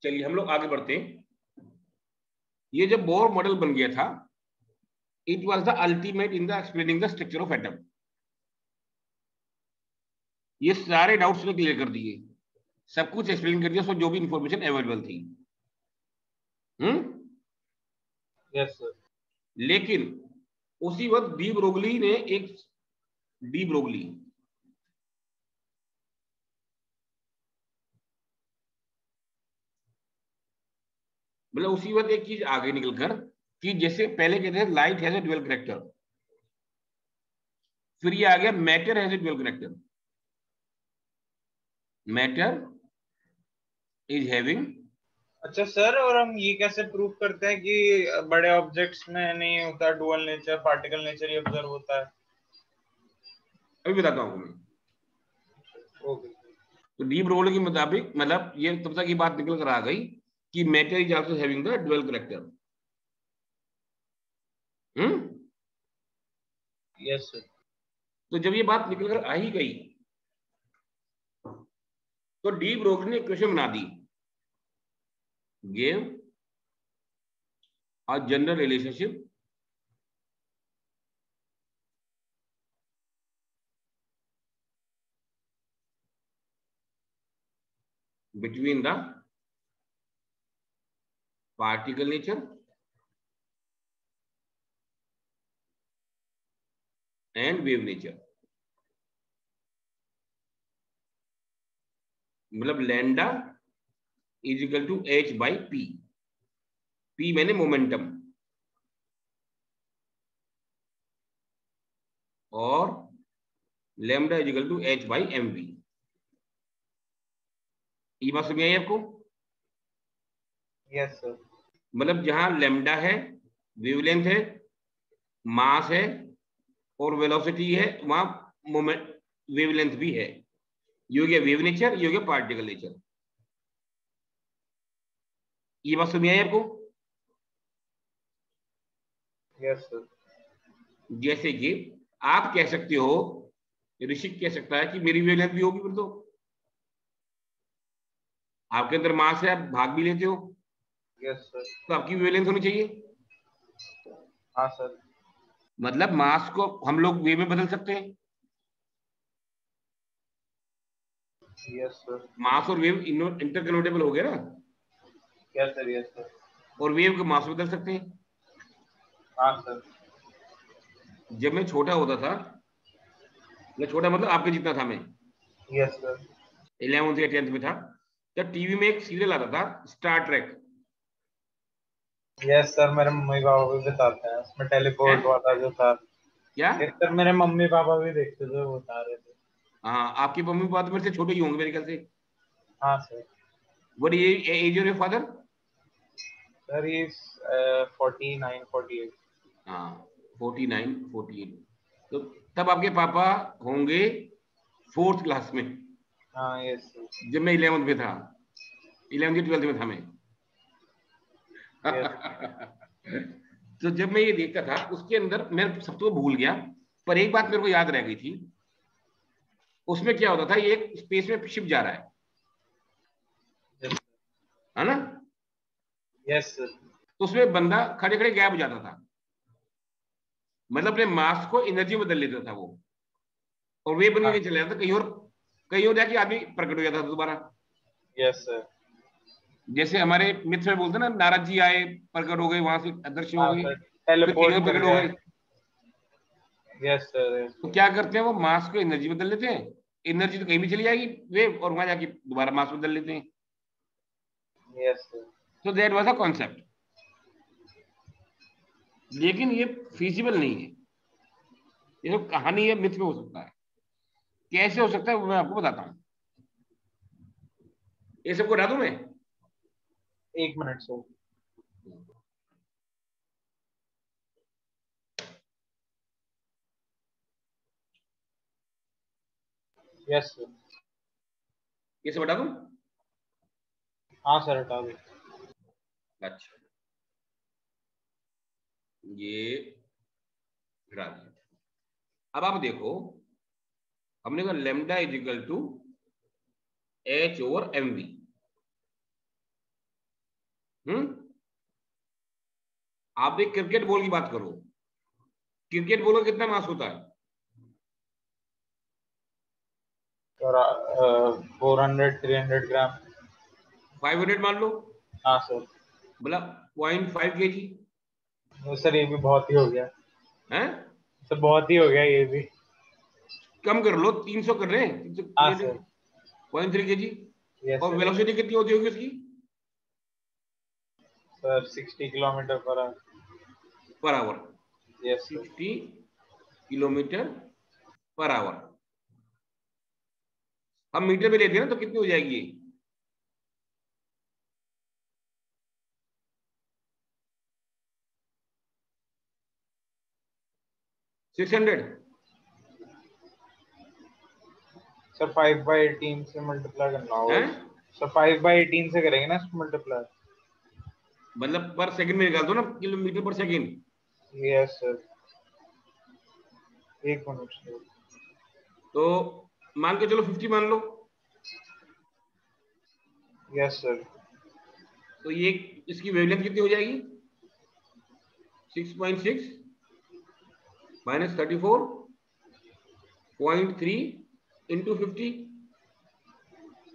चलिए हम लोग आगे बढ़ते हैं। ये जब बोर मॉडल बन गया था, it was the ultimate in the explaining the structure of atom. ये सारे डाउट्स ने क्लियर कर दिए, सब कुछ एक्सप्लेन कर दिया, उसमें जो भी इंफॉर्मेशन अवेलेबल थी। Yes sir. लेकिन उसी वक्त डी ब्रोगली ने एक, डी ब्रोगली मतलब उसी वक्त एक चीज आगे निकलकर कि जैसे पहले कहते थे light has a dual character, फिर ये आ गया matter has a dual character, matter is having. अच्छा सर, और हम ये कैसे प्रूव करते हैं कि बड़े ऑब्जेक्ट्स में नहीं होता डुअल नेचर, पार्टिकल नेचर ही ऑब्जर्व होता है? अभी बताता हूं मैं। ओके। तो डी ब्रोगली के मुताबिक मतलब ये तब तक की बात निकल कर आ गई कि matter is also having the dual character. Yes sir. तो जब ये बात निकल कर आ ही गई, तो डी ब्रोगली ने इक्वेशन बना दी, gave a general relationship between the particle nature and wave nature। मतलब lambda is equal to H by P, P मैंने मोमेंटम, और lambda is equal to H by M V. ये बात समझ आई आपको? Yes sir. मतलब जहां लैम्डा है, वेवलेंथ है, मास है और वेलोसिटी है, वहां मोमेंट वेवलेंथ भी है। ये हो गया वेव नेचर, ये हो गया पार्टिकल नेचर। ये बात समझ आई आपको? Yes sir. जैसे कि आप कह सकते हो, ऋषिक कह सकता है कि मेरी वेवलेंथ भी होगी, फिर तो आपके अंदर मास है, आप भाग भी लेते हो, यस सर। तो आपकी वेवलेंथ होनी चाहिए। हाँ सर। मतलब मास को हम लोग वेव में बदल सकते हैं, यस सर। मास और वेव इंटरकन्वर्टेबल हो गया ना, यस सर। Yes sir. और वेव को मास बदल सकते हैं। हाँ सर। जब मैं छोटा होता था, मैं छोटा मतलब आपके जितना था मैं, यस सर। 11th या 10th में था, जब टीवी में एक सीरियल आता था स्टार ट्रैक। यस सर, मेरे मम्मी पापा भी बताते हैं, उसमें है टेलीपोर्ट वाला जो था। क्या? यस सर, मेरे मम्मी पापा भी देखते थे, वो बता रहे थे। हाँ, आपकी मम्मी पापा तो मेरे से छोटे ही होंगे मेरे ख्याल से। हाँ sir. What age your father? Sir ये 49 48। हाँ, 49 48। तो तब आपके पापा होंगे 4th क्लास में, हाँ यस सर। जब मैं 11th में था, 11th 12th में था मैं। यस। तो जब मैं ये देखता था, उसके अंदर मैं सब तो भूल गया, पर एक बात मेरे को याद रह गई थी। उसमें क्या होता था, ये एक स्पेस में शिप जा रहा है ना, यस सर। तो उसमें बंदा खड़े खड़े गायब हो जाता था, मतलब अपने मास को एनर्जी में बदल लेता था वो, और वे बन के हाँ। नहीं चले जाता, कहीं और जाके आदमी प्रकट हो जाता था दोबारा। Yes sir. जैसे हमारे मिथ में बोलते हैं ना, नारद जी आए, प्रकट हो गए, वहां से अदृश्य हो हाँ गए, सर, फिर कहीं टेलीपोर्ट और कर प्रकट हो गए। गए। Yes sir. तो क्या करते हैं, वो मास को एनर्जी बदल लेते हैं, एनर्जी तो कहीं भी चली जाएगी वेव, और वहां जाके दोबारा मास बदल लेते हैं। Yes sir. तो दैट वाज अ कॉन्सेप्ट, लेकिन ये फिजिबल नहीं है, ये तो कहानी है, मिथ में हो सकता है। कैसे हो सकता है वो मैं आपको बताता हूँ। ये सबको हटा दूं मैं? 1 मिनट सर। Yes sir. ये सब हटा दूं? हाँ सर हटा दो। अच्छा, ये हटा दिया। अब आप देखो, हमने कहा lambda is equal to H over M V. आप एक क्रिकेट बॉल की बात करो, क्रिकेट बॉल का कितना मास होता है? 400-300 ग्राम। 500 मान लो। हाँ सर। मतलब 0.5 kg सर ये भी बहुत ही हो गया। है। सर बहुत ही हो गया ये भी। कम कर लो, 300 कर रहे हैं, हाँ सर। 0.3 kg। यस और सर। वेलोसिटी कितनी होती होगी उसकी? Sir 60 kilometre per hour. Yes sir. 60 kilometre per hour. हम मीटर में लेते हैं ना, तो कितनी हो जाएगी? 600। सर 5/18 से मल्टीप्लाई करना होगा। है सर 5/18 से करेंगे ना इसको मल्टीप्लाई। मतलब पर सेकंड में निकाल दो ना, किलोमीटर पर सेकंड। Yes sir. एक मिनट सर। तो मान के चलो 50 मान लो। Yes sir. तो ये इसकी वेवलेंथ कितनी हो जाएगी? 6.6 माइनस 34.3 इंटू 50।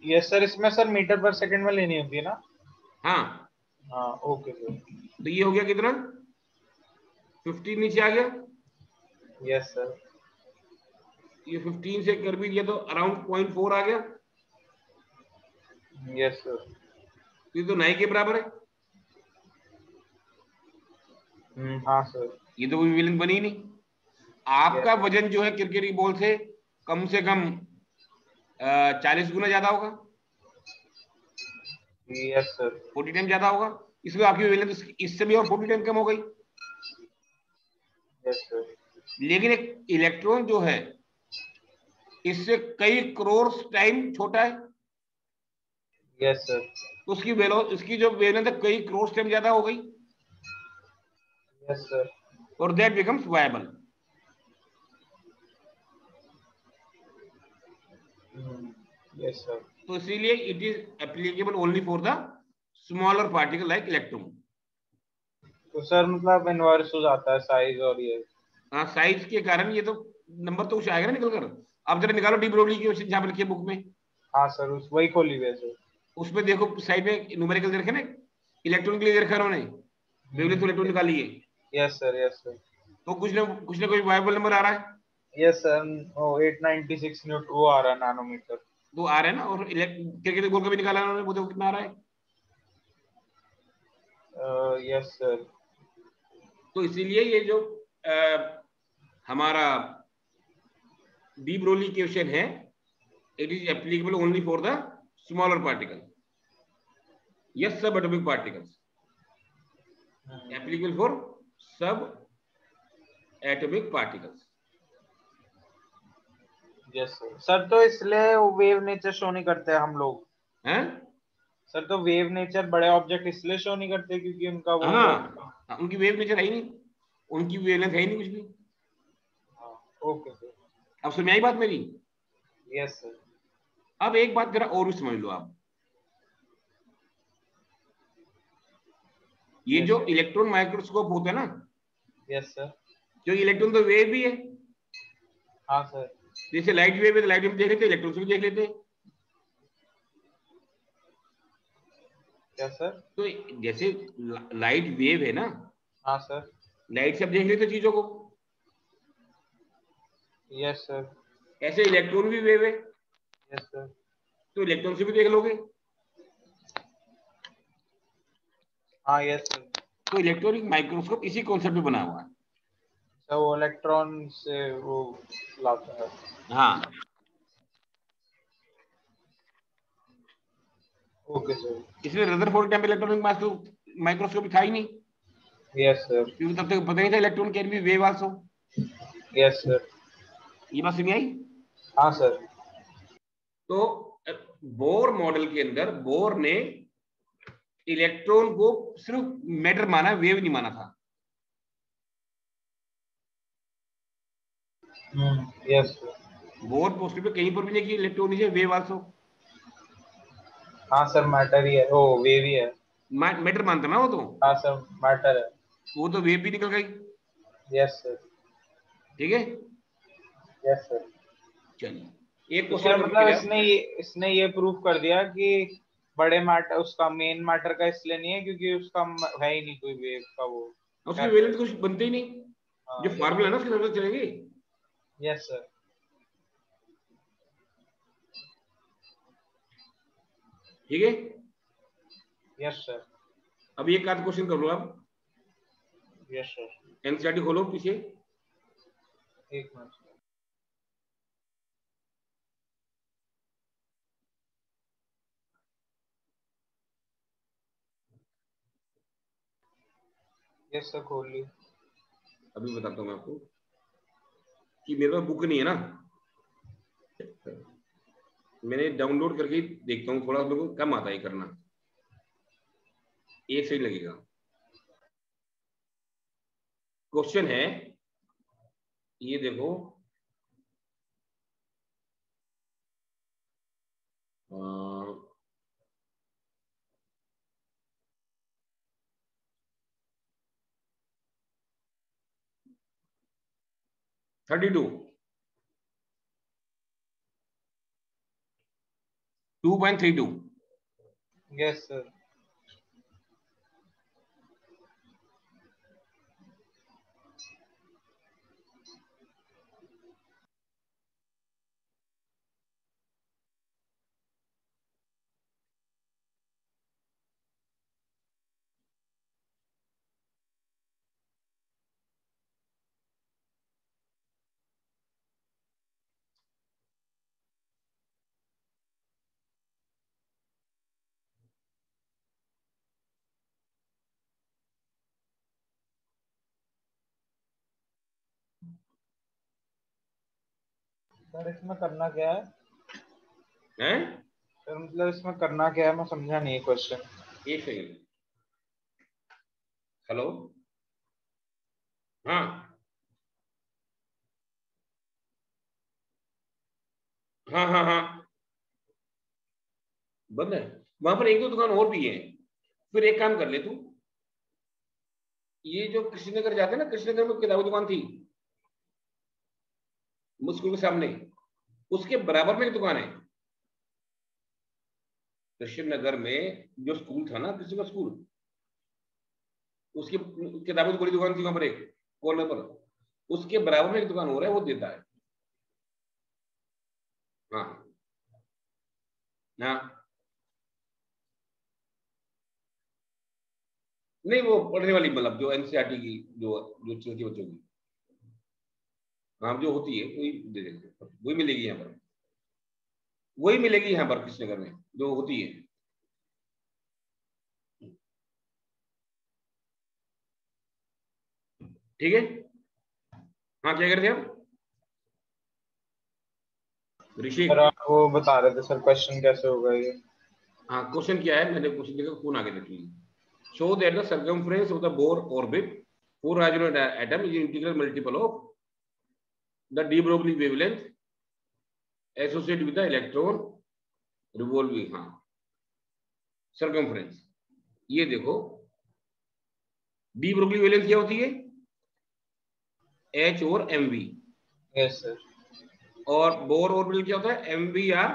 यस सर, इसमें सर मीटर पर सेकंड में लेनी होती है ना। हाँ, हाँ ओके सर। तो ये हो गया कितना? 15 नीचे आ गया। Yes sir. ये 15 से कर भी दिया तो अराउंड 0.4 आ गया। Yes sir. तो ये तो 9 के बराबर है। हाँ सर। ये तो कोई वेवलेंथ बनी ही नहीं। आपका यस वजन जो है क्रिकेट की बॉल से कम 40 गुना ज्यादा होगा, यस सर। 40 टाइम ज्यादा होगा। इसमें आपकी वेवलेंथ इससे भी और 40 टाइम कम हो गई। Yes sir. लेकिन एक इलेक्ट्रॉन जो है इससे कई करोड़ टाइम छोटा है, यस सर। तो उसकी जो वेवलेंथ है कई करोड़ टाइम ज्यादा हो गई। Yes sir. और that becomes viable. Yes sir. तो इसीलिए it is applicable only for the smaller particle like electron. तो सर मतलब इनवर्स हो जाता है साइज और ये। हाँ, साइज के कारण ये तो नंबर तो कुछ आएगा ना निकल कर। अब जरा निकालो डी ब्रोगली की क्वेश्चन जहां पर लिखी है बुक में। हाँ सर उस वही खोली हुई है सर। उसमें देखो साइड में न्यूमेरिकल दे रखे ना, इलेक्ट्रॉन के लिए दे रखा है उन्होंने, वेवलेंथ तो इलेक्ट्रॉन निकाली है। Yes sir. Yes sir. तो कुछ ना कोई वायबल नंबर आ रहा है। Yes sir. 896 न्यूट वो आ रहा है नैनोमीटर। वो आ रहा है ना। और क्रिकेट गोल का भी निकाला उन्होंने, वो देखो कितना आ रहा है। Yes sir. तो इसीलिए ये जो हमारा डी ब्रोगली क्वेश्चन है, it is applicable only for the smaller particle. Yes, सब एटॉमिक पार्टिकल्स एप्लीकेबल फॉर सब atomic particles. Yes sir. Sir तो इसलिए वेव नेचर शो नहीं करते हम लोग। हैं? सर तो वेव नेचर बड़े ऑब्जेक्ट इसलिए शो नहीं करते क्योंकि उनका वो बहुत। हाँ, उनकी वेव नेचर है ही नहीं, उनकी वेवलेंथ है ही नहीं कुछ भी। हाँ ओके सर। अब समझ आई बात मेरी? Yes sir. अब एक बात जरा और भी समझ लो आप। ये यस जो सर। इलेक्ट्रॉन माइक्रोस्कोप होता है ना, यस सर। जो इलेक्ट्रॉन तो वेव भी है। हाँ सर। जैसे लाइट वेव है तो लाइट वेव देख लेते हैं, इलेक्ट्रॉन से भी देख लेते हैं। Yes sir. तो जैसे लाइट वेव है ना, हाँ सर। लाइट से आप देख लेते हैं चीजों को। Yes sir. ऐसे इलेक्ट्रॉन भी वेव है, यस सर। तो इलेक्ट्रॉन से भी देख लोगे। हाँ यस सर। तो इलेक्ट्रॉनिक माइक्रोस्कोप इसी कॉन्सेप्ट पे बना हुआ है। सर वो इलेक्ट्रॉन से वो लाता है। हाँ, ओके सर। इसलिए रदरफोर्ड टाइम पे इलेक्ट्रॉनिक माइक्रोस्कोप था ही नहीं, यस सर। क्योंकि तब तक पता नहीं था electron can be wave also. Yes sir. ये बात समझ आई? हाँ सर। तो बोर मॉडल के अंदर बोर ने इलेक्ट्रॉन को सिर्फ मैटर माना, वेव नहीं माना था। यस बोर पोस्टर पे कहीं पर भी नहीं कि इलेक्ट्रॉन इज वेव आल्सो। हाँ सर मैटर ही है, ओ वेव ही है। मैटर मानता ना वो तो। हाँ सर मैटर है। वो तो वेव भी निकल गई। Yes sir. ठीक है, यस सर। चलिए एक तो क्वेश्चन सर और मतलब किया। इसने ये प्रूव कर दिया कि बड़े मैटर उसका मेन मैटर का इसलिए नहीं है क्योंकि उसका है ही नहीं कोई वेव का वो। उसकी वेवलेंथ कुछ बनते ही नहीं, जो हाँ फार्मूला है ना उसके साथ चलेंगे। Yes sir. ठीक है, यस सर। अब एक आध क्वेश्चन कर लो आप। Yes sir. एनसीईआरटी खोलो पीछे। एक मिनट। यस सर खोल ली। अभी बताता हूँ मैं आपको कि मेरे पास बुक नहीं है ना, मैंने डाउनलोड करके देखता हूँ, थोड़ा मेरे को कम आता है करना, एक सही लगेगा। क्वेश्चन है ये देखो, 32 2.32। Yes sir. सर इसमें करना क्या है? हैं सर मतलब इसमें करना क्या है, मैं समझा नहीं क्वेश्चन। एक सेकंड, हेलो, हाँ हाँ हाँ हाँ, बंद है। वहां पर एक दो दुकान और भी है, फिर एक काम कर ले तू, ये जो कृष्णनगर जाते हैं ना, कृष्णनगर में किताबी दुकान थी स्कूल के सामने, उसके बराबर में एक दुकान है। कृष्णनगर में जो स्कूल था ना, कृष्ण का स्कूल, उसकी किताबों की बड़ी दुकान थी वहां पर एक कॉर्नर पर, उसके बराबर में एक दुकान हो रहा है, वो देता है। हाँ हाँ, नहीं वो पढ़ने वाली, मतलब जो एनसीईआरटी की जो जो चलती बच्चों की, हाँ जो होती है वही दे देंगे, वही मिलेगी यहाँ पर, वही मिलेगी यहाँ पर कृष्णनगर में जो होती है। ठीक है, हाँ क्या करते हैं आप सर ऋषिक? आप वो बता रहे थे सर क्वेश्चन कैसे होगा ये। हाँ क्वेश्चन क्या है, मैंने क्वेश्चन देखा, कौन आगे देख लीजिए। Show that the circumference of the Bohr orbit four hydrogen atom is integral multiple of the de Broglie wavelength associate with the electron revolving. हाँ सर्कमफ्रेंस, ये देखो डी ब्रोगली वेवलेंथ क्या होती है, एच और एम वी, यस सर। और Bohr orbital क्या होता है, M V R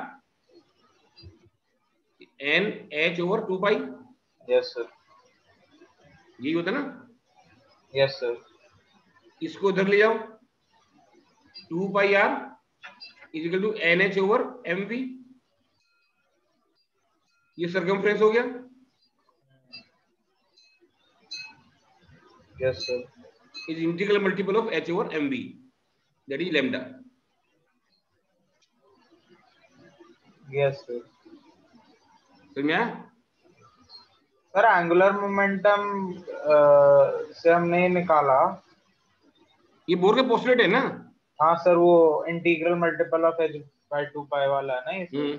N H over 2 pi, yes sir. यही होता है ना। Yes sir. इसको इधर ले जाओ, 2 pi R is equal to N H over M V, ये सर्कमफ्रेंस हो गया। Yes sir. Is integral multiple of H over M V, that is lambda. Yes sir. समझ में आया? सर एंगुलर मोमेंटम से हमने निकाला। ये बोर का पोस्टुलेट है ना। हाँ सर वो integral multiple of H by 2 pi वाला है ना ये?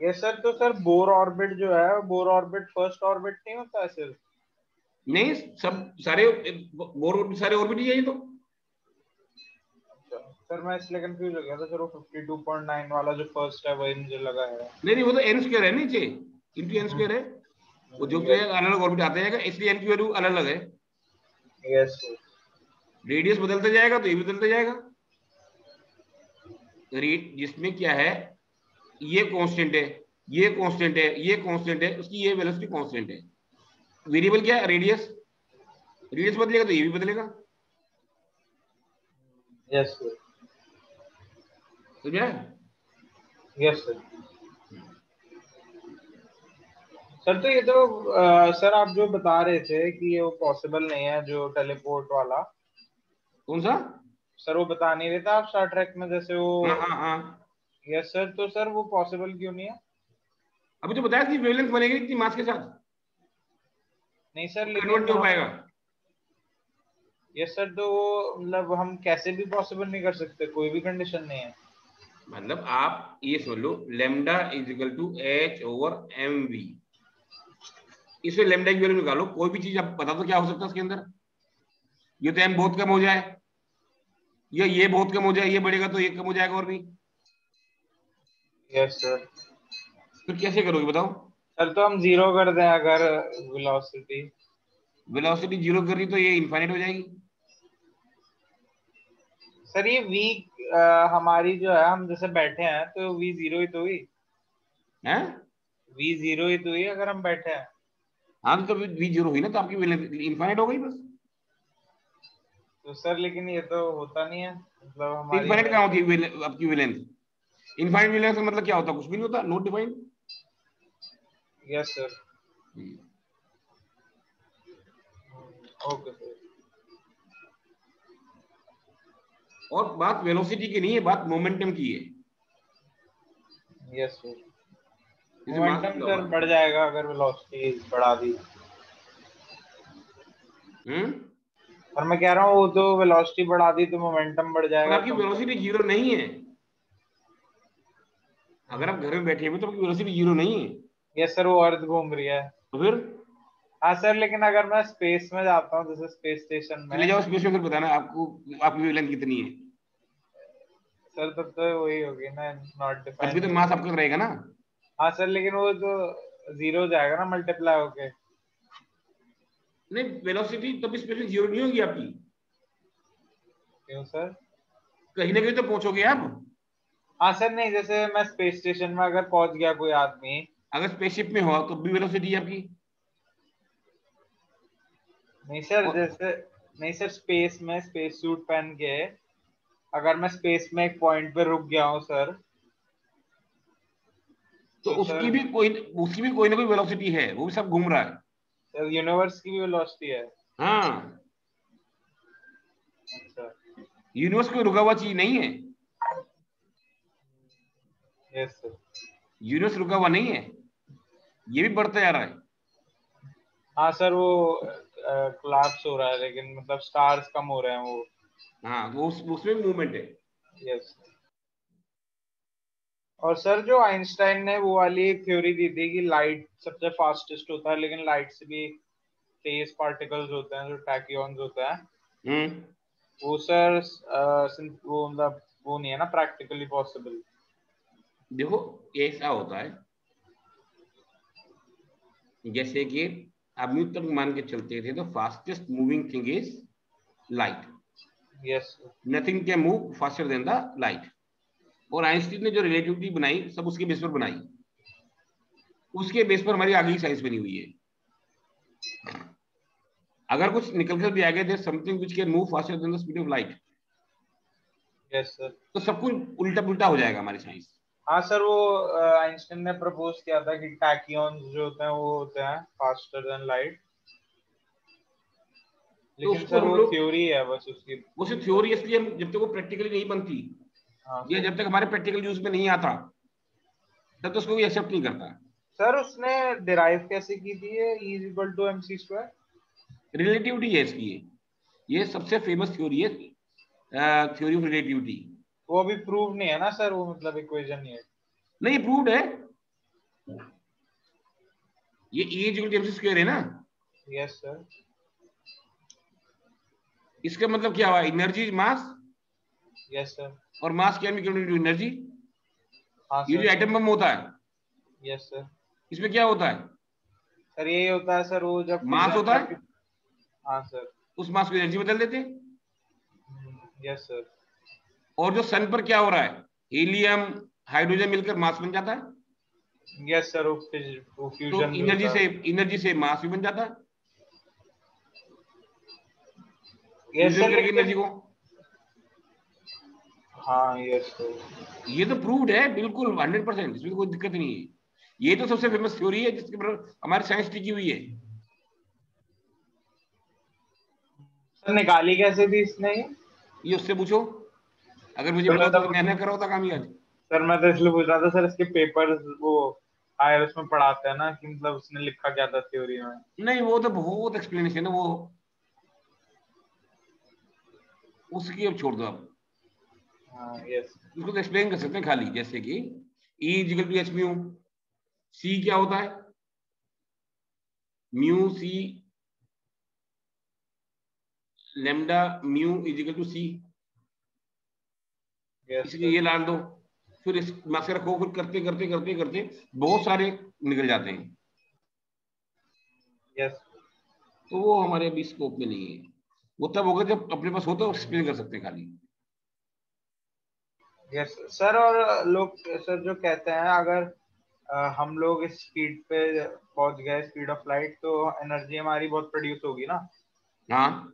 ये सर तो सर बोर ऑर्बिट जो है, बोर ऑर्बिट फर्स्ट ऑर्बिट नहीं होता है सिर्फ? नहीं, सब सारे बोर सारे ऑर्बिट ही है ये तो। सर मैं इसलिए कंफ्यूज हो गया था सर, वो 52.9 वाला जो फर्स्ट है वही मुझे लगा है। नहीं नहीं, वो तो एन स्क्वायर है नीचे, इंटू एन स्क्वायर है वो, जो तो अलग अलग ऑर्बिट आते जाएगा, इसलिए एन की वैल्यू अलग अलग है। यस। रेडियस बदलते जाएगा तो ये भी बदलते जाएगा। जिसमें क्या है, ये कांस्टेंट है, ये कांस्टेंट है, ये कांस्टेंट है, उसकी ये वेलोसिटी कांस्टेंट है। वेरिएबल क्या है, रेडियस। रेडियस बदलेगा तो ये भी बदलेगा। Yes sir. समझा? Yes sir. सर तो ये तो सर आप जो बता रहे थे कि ये वो पॉसिबल नहीं है जो टेलीपोर्ट वाला, कौन सा? सर वो बता नहीं रहे थे आप स्टार ट्रेक में जैसे वो। हाँ हाँ हाँ, यस सर, तो सर वो पॉसिबल क्यों नहीं है? अभी तो बताया कि वेवलेंथ बनेगी इतनी मास के साथ, नहीं सर कन्वर्ट लेकिन नहीं हो पाएगा। यस सर, तो वो मतलब हम कैसे भी पॉसिबल नहीं कर सकते, कोई भी कंडीशन नहीं है? मतलब आप ये समझ लो, lambda is equal to H over M V, इसमें लेमडा की वैल्यू निकालो, कोई भी चीज आप बता दो क्या हो सकता है उसके अंदर। ये तो एम बहुत कम हो जाए, या ये बहुत कम हो जाए, ये बढ़ेगा तो ये कम हो जाएगा और भी। Yes sir. फिर कैसे करोगे बताओ? सर तो हम जीरो कर दें अगर वेलोसिटी। वेलोसिटी जीरो कर रही तो ये इनफाइनाइट हो जाएगी। सर ये वी हमारी जो है, हम जैसे बैठे हैं तो वी जीरो ही तो हुई। है? वी जीरो ही तो हुई अगर हम बैठे हैं। हाँ तो वी जीरो हुई ना, तो आपकी इनफाइनाइट हो गई बस। तो सर लेकिन ये तो होता नहीं है, मतलब हमारी इनफाइनाइट इमेज। कहाँ होती है आपकी वेलेंथ? इनफाइनाइट वेलेंथ का मतलब क्या होता है? कुछ भी नहीं होता, not defined. Yes sir. Okay sir. और बात वेलोसिटी की नहीं है, बात मोमेंटम की है। Yes sir. जैसे मास मोमेंटम निकला सर हुआ बढ़ जाएगा अगर वेलोसिटी बढ़ा दी। है। और मैं कह रहा हूँ वो तो वेलोसिटी बढ़ा दी तो मोमेंटम बढ़ पर जाएगा आपकी कम तो। वेलोसिटी जीरो नहीं है। अगर आप घर में बैठे हुए तो आपकी वेलोसिटी जीरो नहीं है। यस सर, वो अर्थ घूम रही है। तो फिर हाँ सर, लेकिन अगर मैं स्पेस में जाता हूँ जैसे स्पेस स्टेशन चले में। जाओ स्पेस में, फिर बताना आपको आपकी वेवलेंथ कितनी है। सर तब तो वही होगी ना, नॉट तब भी डिफाइंड तो होगी। मास आपका रहेगा ना। हाँ सर, लेकिन वो तो जीरो हो जाएगा ना मल्टीप्लाई होके। नहीं, वेलोसिटी तब स्पेस में जीरो नहीं होगी आपकी। क्यों सर? कहीं ना कहीं तो पहुंचोगे आप। हाँ सर, नहीं जैसे मैं स्पेस स्टेशन में अगर पहुंच गया कोई आदमी। अगर स्पेसशिप में हो तो भी वेलोसिटी है आपकी। नहीं सर और जैसे, नहीं सर स्पेस में स्पेस सूट पहन के अगर मैं स्पेस में एक पॉइंट पे रुक गया हूँ सर, तो तो उसकी सर भी कोई ना कोई वेलोसिटी है, वो भी सब घूम रहा है। यूनिवर्स की भी वेलोसिटी है। हाँ, अच्छा। यूनिवर्स कोई रुका हुआ चीज नहीं है। Yes sir. यूनिवर्स रुका हुआ नहीं है, ये भी बढ़ता जा रहा है। हाँ सर, वो कोलैप्स हो रहा है लेकिन मतलब स्टार्स कम हो रहे हैं वो। हाँ, वो उसमें भी मूवमेंट है। यस। और सर जो आइंस्टाइन ने वो वाली थ्योरी दी थी कि लाइट सबसे फास्टेस्ट होता है, लेकिन लाइट से भी तेज पार्टिकल्स होते हैं जो टैक्यून्स होते हैं। हम्म। वो सर वो मतलब वो नहीं है ना प्रैक्टिकली पॉसिबल। देखो, ऐसा होता है जैसे कि आप न्यूटन मान के चलते थे, तो fastest moving thing is light. Yes. Nothing can move faster than the light. और आइंस्टीन ने जो रिलेटिविटी बनाई, सब उसके बेस पर बनाई। उसके बेस पर हमारी आगे की साइंस बनी हुई है। अगर कुछ निकल कर भी आ गया, there something which can move faster than the speed of light, yes sir. तो सब कुछ उल्टा पुल्टा हो जाएगा हमारी साइंस। हाँ सर, वो आइंस्टाइन ने प्रपोज किया था कि टैक्यून्स जो होते हैं वो होते हैं फास्टर देन लाइट। तो लेकिन उसको सर हम वो लोग, थ्योरी है बस उसकी। वो सिर्फ थ्योरी, इसलिए हम जब तक वो प्रैक्टिकली नहीं बनती, हाँ या सर। जब तक हमारे प्रैक्टिकल यूज में नहीं आता, तब तो उसको कोई एक्सेप्ट नहीं करता। सर उसने डिराइव कैसे की थी ये E is equal to MC square? Relativity है इसकी, ये सबसे फेमस थ्योरी है, थ्योरी ऑफ रिलेटिविटी। वो अभी प्रूव नहीं है ना सर, वो मतलब इक्वेशन ये नहीं प्रूव्ड है, ये E equal to mc square है ना। Yes sir. इसका मतलब क्या हुआ, एनर्जी मास, यस सर। और mass can be equal to energy. हाँ ये जो सर। एटम बम होता है, यस सर। इसमें क्या होता है, सर यही होता है सर, वो जब मास फिजन होता जब। है, हाँ सर। उस मास को एनर्जी बदल देते हैं। Yes sir. और जो सन पर क्या हो रहा है, हीलियम हाइड्रोजन मिलकर मास बन जाता है, यस सर, वो तो फ्यूजन भी एनर्जी होता से, है। एनर्जी से मास भी बन जाता है, यस फ्यूजन सर करके लेकिन। एनर्जी को। हाँ यस सर। ये तो प्रूव्ड है बिल्कुल 100%, इसमें तो कोई दिक्कत नहीं है। ये तो सबसे फेमस थ्योरी है जिसके पर हमारी साइंस टिकी हुई है। सर निकाली कैसे थी इसने ये? ये उससे पूछो, अगर मुझे सर पता मैं होता तो तो मैंने करा होता काम ही आज। सर मैं तो इसलिए पूछ रहा था सर, इसके पेपर्स वो आए उसमें पढ़ाते हैं ना कि मतलब उसने लिखा क्या था थ्योरी में। नहीं वो तो बहुत एक्सप्लेनेशन है वो, उसकी अब छोड़ दो आप। हाँ यस। उसको तो एक्सप्लेन कर सकते हैं खाली, जैसे कि E equal to H mu, C क्या होता है, mu C, lambda mu equal to C, yes इसलिए सर। ये डाल दो, फिर इस मास रखो, फिर करते करते करते करते बहुत सारे निकल जाते हैं। यस। तो वो हमारे अभी स्कोप में नहीं है, वो तब होगा जब अपने पास हो तो एक्सप्लेन कर सकते हैं खाली। Yes sir. और लोग सर जो कहते हैं अगर हम लोग इस स्पीड पे पहुंच गए, स्पीड ऑफ लाइट, तो एनर्जी हमारी बहुत प्रोड्यूस होगी ना। हाँ,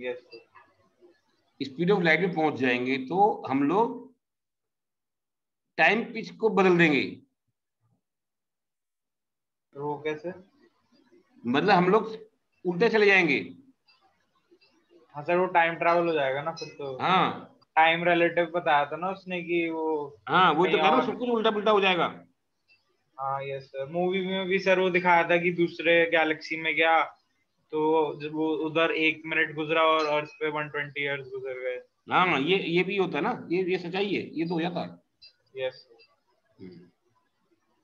यस। स्पीड ऑफ लाइट में पहुंच जाएंगे तो हम लोग टाइम पिच को बदल देंगे। तो वो कैसे? मतलब हम लोग उल्टे चले जाएंगे। हाँ सर, वो टाइम ट्रैवल हो जाएगा ना फिर तो। हाँ टाइम रिलेटिव बताया था ना उसने कि वो हाँ, वही तो कहीं कह रहा हूँ, और। सब कुछ उल्टा पुल्टा हो जाएगा। हाँ यस सर, मूवी में भी सर वो दिखाया था कि दूसरे गैलेक्सी में गया, तो जब वो उधर 1 मिनट गुजरा और अर्थ पे 120 ईयर्स गुजर गए। हाँ, ये भी होता है ना, ये सच्चाई है, ये तो हो जाता है। यस।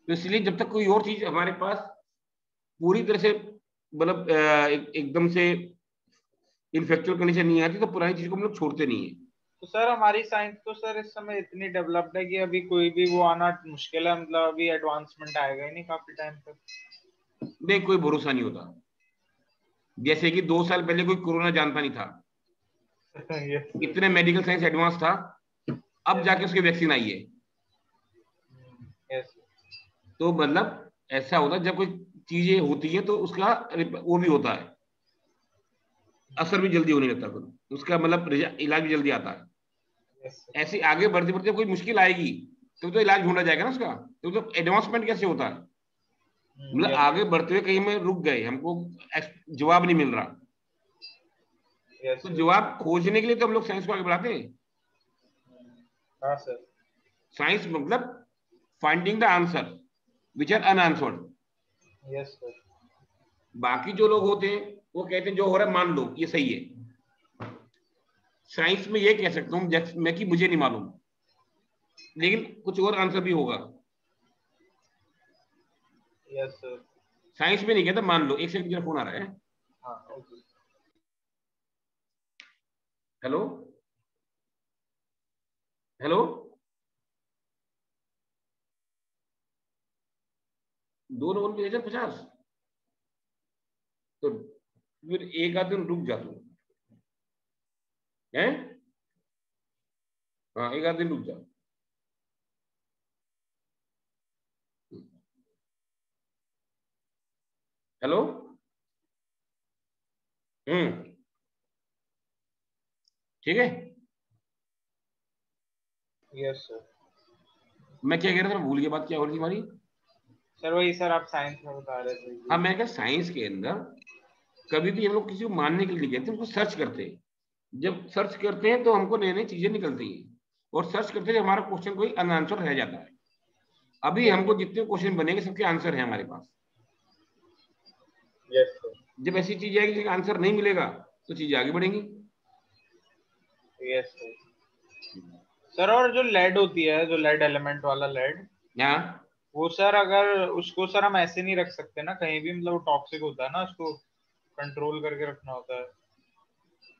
तो इसलिए जब तक कोई और चीज हमारे पास पूरी तरह से, मतलब एकदम से इनफेक्चुअल कंडीशन नहीं आती, तो पुरानी चीज को हम लोग छोड़ते नहीं है। तो सर हमारी साइंस तो सर इस समय इतनी डेवलप्ड है कि अभी कोई भी वो आना मुश्किल है, मतलब अभी एडवांसमेंट आएगा ही नहीं काफी टाइम तक। नहीं, कोई भरोसा नहीं होता। जैसे कि 2 साल पहले कोई कोरोना जानता नहीं था, यस इतने मेडिकल साइंस एडवांस था, अब यस जाके उसकी वैक्सीन आई है। यस तो मतलब ऐसा होता है, जब कोई चीजें होती है तो उसका वो भी होता है, असर भी जल्दी होने लगता है, फिर उसका मतलब इलाज भी जल्दी आता है। यस। ऐसे आगे बढ़ते बढ़ते कोई मुश्किल आएगी तो इलाज ढूंढा जाएगा ना उसका। तो एडवांसमेंट कैसे होता है, मतलब यस आगे बढ़ते हुए कहीं में रुक गए, हमको जवाब नहीं मिल रहा, यस तो सर। जवाब खोजने के लिए तो हम लोग साइंस को आगे बढ़ाते हैं। हाँ सर। साइंस मतलब finding the answer which are unanswered. Yes sir. बाकी जो लोग होते हैं वो कहते हैं जो हो रहा है मान लो ये सही है। साइंस में ये कह सकता हूँ मैं कि मुझे नहीं मालूम, लेकिन कुछ और आंसर भी होगा। Yes sir. साइंस में नहीं कहता मान लो। एक सेकंड, फोन आ रहा है। हाँ ओके। हेलो, हेलो, दो लोगों के 50, तो फिर एक आध दिन रुक जा तू, है। हाँ, एक आध दिन रुक जा। हेलो। ठीक है। Yes sir. मैं क्या कह रहा था, भूल गया, बात क्या हो रही थी हमारी। सर वही सर, आप साइंस में बता रहे थे हाँ, कि। मैं कहा साइंस के अंदर कभी भी हम लोग किसी को मानने के लिए कहते हैं, उसको सर्च करते हैं। जब सर्च करते हैं तो हमको नई नई चीजें निकलती हैं, और सर्च करते हैं हमारा क्वेश्चन कोई अनआंसर रह जाता है। अभी यस हमको जितने क्वेश्चन बनेंगे सबके आंसर है हमारे पास। Yes sir. जब ऐसी चीज आएगी जिसका आंसर नहीं मिलेगा तो चीजें आगे बढ़ेंगी। Yes sir. सर और जो लेड होती है, जो लेड एलिमेंट वाला लेड, हाँ, वो सर अगर उसको सर हम ऐसे नहीं रख सकते ना कहीं भी, मतलब वो टॉक्सिक होता है ना, उसको कंट्रोल करके रखना होता है।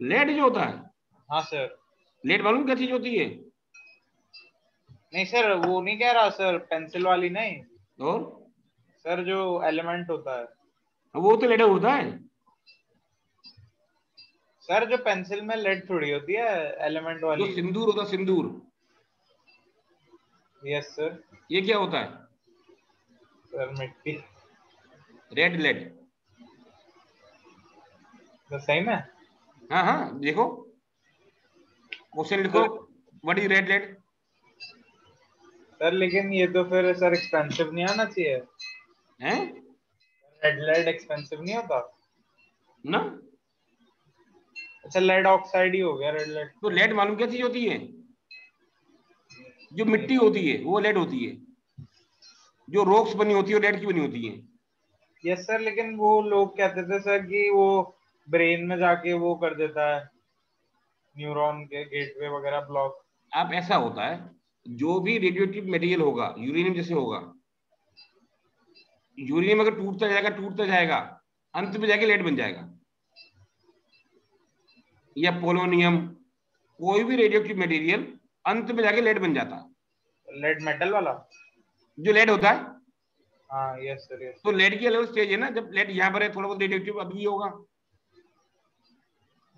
लेड जो होता है, हाँ सर। लेड मालूम क्या चीज होती है? नहीं सर, वो नहीं कह रहा सर, पेंसिल वाली नहीं और सर, जो एलिमेंट होता है वो तो लेड होता है। सर, जो पेंसिल में लेड थोड़ी होती है, एलिमेंट जो वाली। सिंदूर होता है, सिंदूर, यस सर। ये क्या होता है? सर मिट्टी। Red lead. तो सही में। हाँ हाँ, देखो, क्वेश्चन लिखो, sir, what is red lead? Sir लेकिन ये तो फिर सर एक्सपेंसिव नहीं आना चाहिए। है रेड लेड एक्सपेंसिव नहीं होता? ना। अच्छा, लेड ऑक्साइड ही हो गया रेड लेड। तो लेड मालूम क्या चीज होती है? जो नहीं मिट्टी सर। होती है वो लेड होती है। जो रॉक्स बनी होती है वो लेड की बनी होती है। यस सर, लेकिन वो लोग कहते थे सर कि वो ब्रेन में जाके वो कर देता है, न्यूरॉन के गेटवे वगैरह ब्लॉक। आप, ऐसा होता है, जो भी रेडियोएक्टिव मटेरियल होगा, यूरेनियम जैसे होगा, यूरेनियम अगर टूटता जाएगा टूटता जाएगा, अंत में जाके लेड बन जाएगा। या पोलोनियम, कोई भी रेडियोएक्टिव मटेरियल अंत में जाके लेड बन जाता है। लेड मेटल वाला। जो लेड होता है, हाँ यस सर, यस तो सर। लेड की अलग स्टेज है ना, जब लेड यहाँ पर है थोड़ा बहुत रेडियोएक्टिव अभी भी होगा।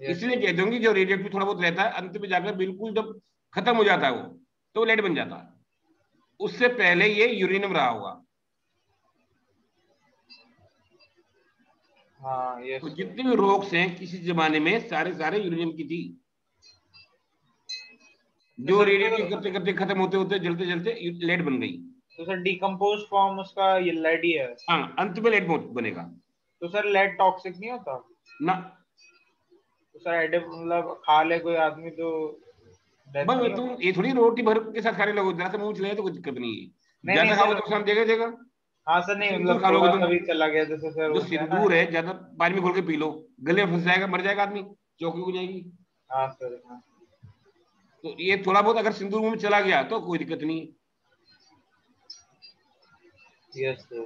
यस इसलिए सर। कहते होंगे जो रेडियोएक्टिव थोड़ा बहुत रहता है, अंत में जाकर बिल्कुल जब खत्म हो जाता है वो, तो लेड बन जाता है। उससे पहले ये यूरेनियम रहा होगा। हाँ तो यस सर। जितने भी रॉक्स हैं किसी जमाने में, सारे सारे यूरेनियम की थी। तो जो सर रेडिएटिव तो, करते करते खत्म होते होते जलते जलते लेड बन गई। तो सर डिकम्पोज फॉर्म उसका ये लेड ही है। हाँ, अंत में लेड बनेगा। तो सर लेड टॉक्सिक नहीं होता? ना, तो सर एडिप मतलब खा ले कोई आदमी तो डेथ बस नहीं तुम होती? ये थोड़ी रोटी भर के साथ खाने लगो, जरा सा मुंह चलाए तो कोई दिक्कत नहीं है। नहीं नहीं ज्यादा खाओगे सर। तो नुकसान देगा देगा। हाँ सर, नहीं सिंदूर मतलब खा लोगे थोड़ा तुम, सा भी चला गया जैसे सर, जो होते हैं ना। सिंदूर है ज्यादा पानी में घोल के पी लो, गले में फंस जाएगा, मर जाएगा आदमी, चौकी हो जाएगी। हाँ सर, हाँ। तो ये थोड़ा बहुत अगर सिंदूर मुंह में चला गया तो कोई दिक्कत नहीं है। Yes sir.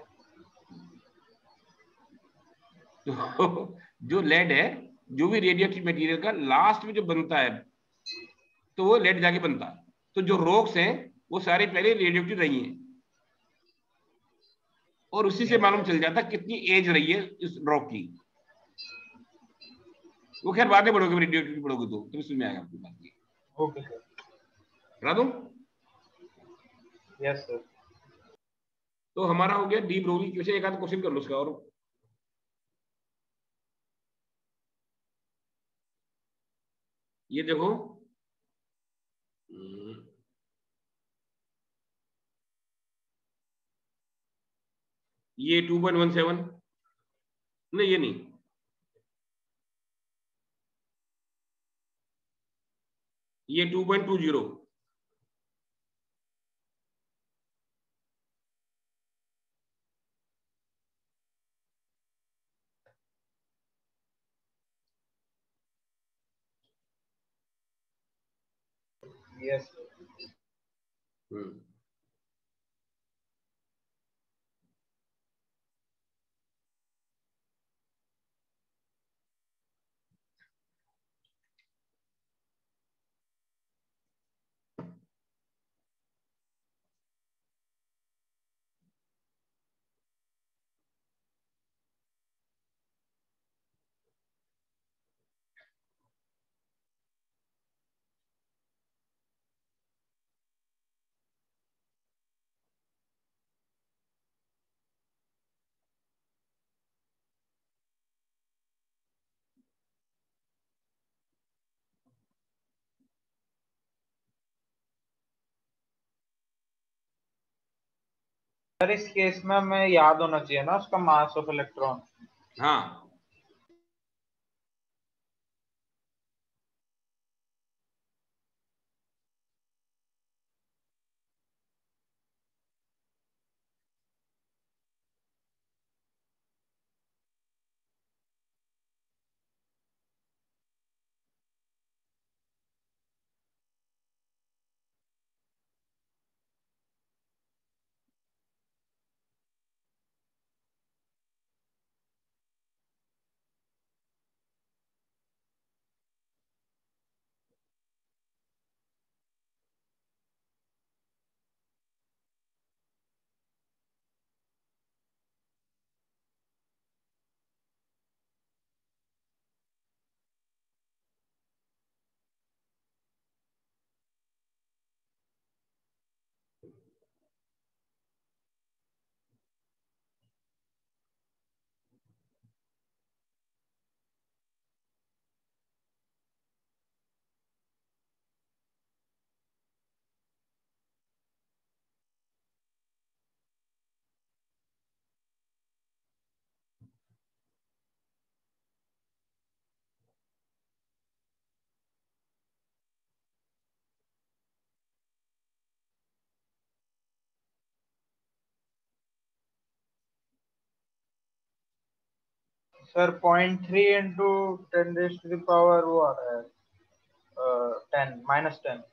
तो जो लेड है, जो भी रेडियोएक्टिव मटेरियल का लास्ट में जो बनता है, तो वो लेड जाके बनता है। तो जो रॉक्स हैं वो सारे पहले रेडियोएक्टिव रही हैं, और उसी से यस मालूम सर। चल जाता कितनी एज रही है इस रॉक की। वो खैर बाद में पढ़ोगे, रेडियोएक्टिव पढ़ोगे तो तुम्हें समझ में आएगा आपकी बात की। Okay sir. बता दूं, यस सर। तो हमारा हो गया डीप ब्रोगली क्वेश्चन। एक आध क्वेश्चन कर लो उसका और। ये देखो, ये 2.17, नहीं ये नहीं, ये 2.20। Yes sir. हम्म, सर इस केस में हमें याद होना चाहिए ना उसका मास ऑफ इलेक्ट्रॉन। हाँ, sir 0.3 into 10 raised to the power वो आ रहा है 10 -10।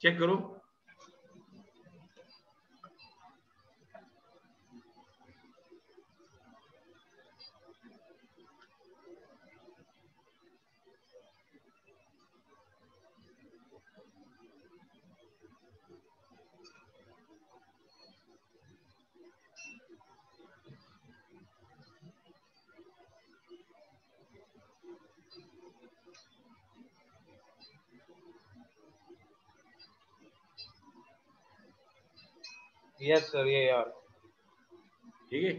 चेक करो। यस सर, ये यार ठीक है,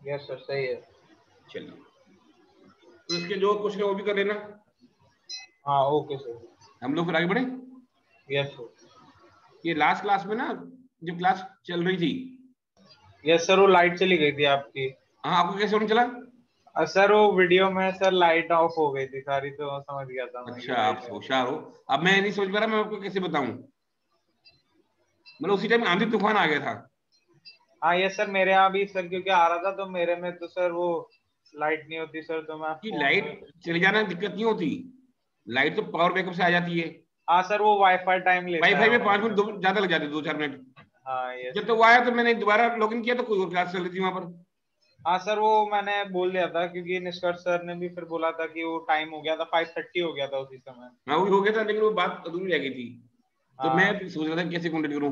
यस सर, सही है। चलिए, तो इसके जो क्वेश्चन है वो भी कर लेना। हाँ ओके सर। हम लोग फिर आगे बढ़े। Yes sir. ये लास्ट क्लास में ना, जब क्लास चल रही थी, यस सर, वो लाइट चली गई थी आपकी। हाँ, आपको कैसे पता चला? सर वो वीडियो में सर लाइट ऑफ हो गई थी सारी, तो समझ गया था मैं कि अच्छा, आप लाइट है। होशियार हो। अब मैं नहीं समझ पा रहा, मैं आपको कैसे बताऊं? मतलब उसी टाइम आंधी तूफान आ गया था। हाँ यस सर, मेरे यहाँ भी सर क्योंकि आ रहा था, तो मेरे में तो सर वो लाइट नहीं होती सर, तो मैं कि फोन में। लाइट चली जाना दिक्कत नहीं होती, लाइट तो पावर बैकअप से आ जाती है। हाँ सर, वो वाईफाई टाइम लेता वाईफाई है में 5 मिनट मतलब। ज्यादा लग जाते, 2-4 मिनट। हाँ यस जब तो सर। वो आया तो मैंने दोबारा लॉगिन किया तो कोई और क्लास चल रही थी वहां पर। हाँ सर, वो मैंने बोल दिया था क्योंकि निष्कर्ष सर ने भी फिर बोला था कि वो टाइम हो गया था, 5:30 हो गया था उसी समय। हाँ, वही हो गया था, लेकिन वो बात अधूरी रह गई थी। तो मैं हाँ। फिर सोच रहा था कैसे कॉन्टेक्ट करूं।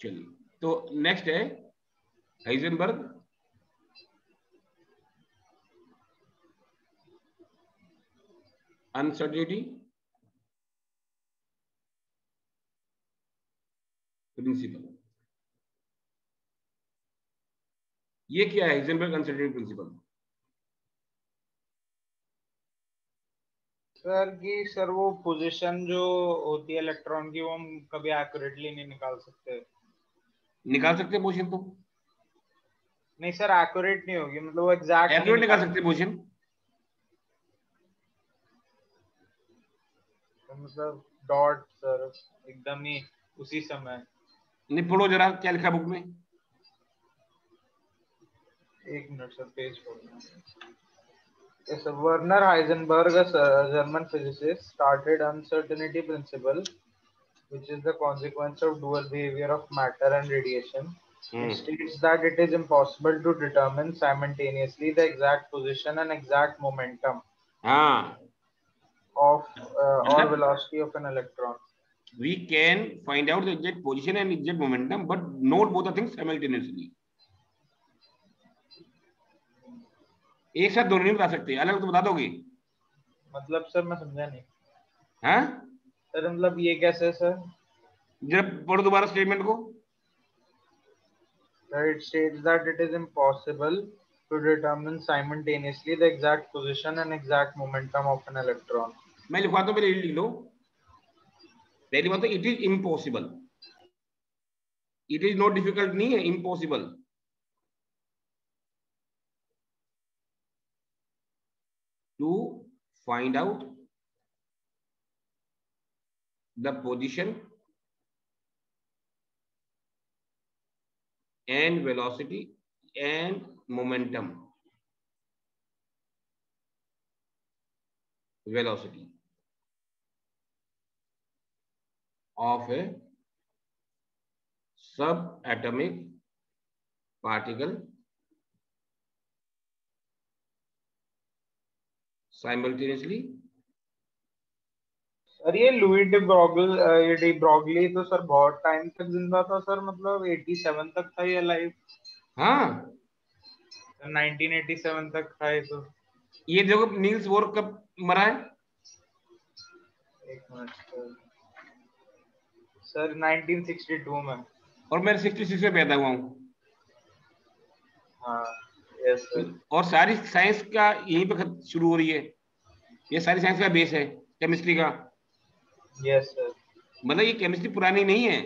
चलिए, तो नेक्स्ट है हाइजेनबर्ग अनसर्टेनिटी प्रिंसिपल। ये क्या है हाइजेनबर्ग अनसर्टेनिटी प्रिंसिपल? सर की सर वो पोजीशन जो होती है इलेक्ट्रॉन की, वो हम कभी एक्यूरेटली नहीं निकाल सकते। निकाल सकते हैं पोजीशन तो, नहीं सर, एक्यूरेट नहीं होगी, मतलब वो एग्जैक्ट नहीं एक्यूरेट निकाल निकाल सकते हैं सकते। पोजीशन। तो मतलब डॉट सर एकदम ही उसी समय। नहीं, पढ़ो जरा क्या लिखा बुक में। एक मिनट सर, पेज खोलना। Yes, sir. Werner Heisenberg, a German physicist, started uncertainty principle, which is the consequence of dual behavior of matter and radiation. It hmm, states that it is impossible to determine simultaneously the exact position and exact momentum हाँ, of or मतलब velocity of an electron. we can find out the exact position and exact momentum but not both the things simultaneously। एक साथ दोनों नहीं बता सकते, अलग तो बता दोगे। मतलब सर मैं समझा नहीं। हाँ, सर मतलब ये कैसे सर? जब पढ़ो दोबारा स्टेटमेंट को। It states that it is impossible to determine simultaneously the exact position and exact momentum of an electron. मैं लिखवाता हूँ, पहले लिख लो। पहली बात तो it is impossible, it is not difficult नहीं है, impossible to find out the position and velocity and momentum, velocity of a subatomic particle simultaneously। Sir ये लुई डी ब्रोगल, ये डी ब्रोगली तो सर बहुत टाइम तक जिंदा था sir, मतलब 87 तक था ये लाइव। हाँ, 1987 तक था ये तो। ये देखो नील्स बोर कब मरा है? एक मिनट सर 1962 में। और मैं 66 में पैदा हुआ हूँ। हाँ यस सर। और सारी साइंस का यहीं पे शुरू हो रही है, ये सारी साइंस का बेस है केमिस्ट्री का। Yes sir. मतलब ये केमिस्ट्री पुरानी नहीं है।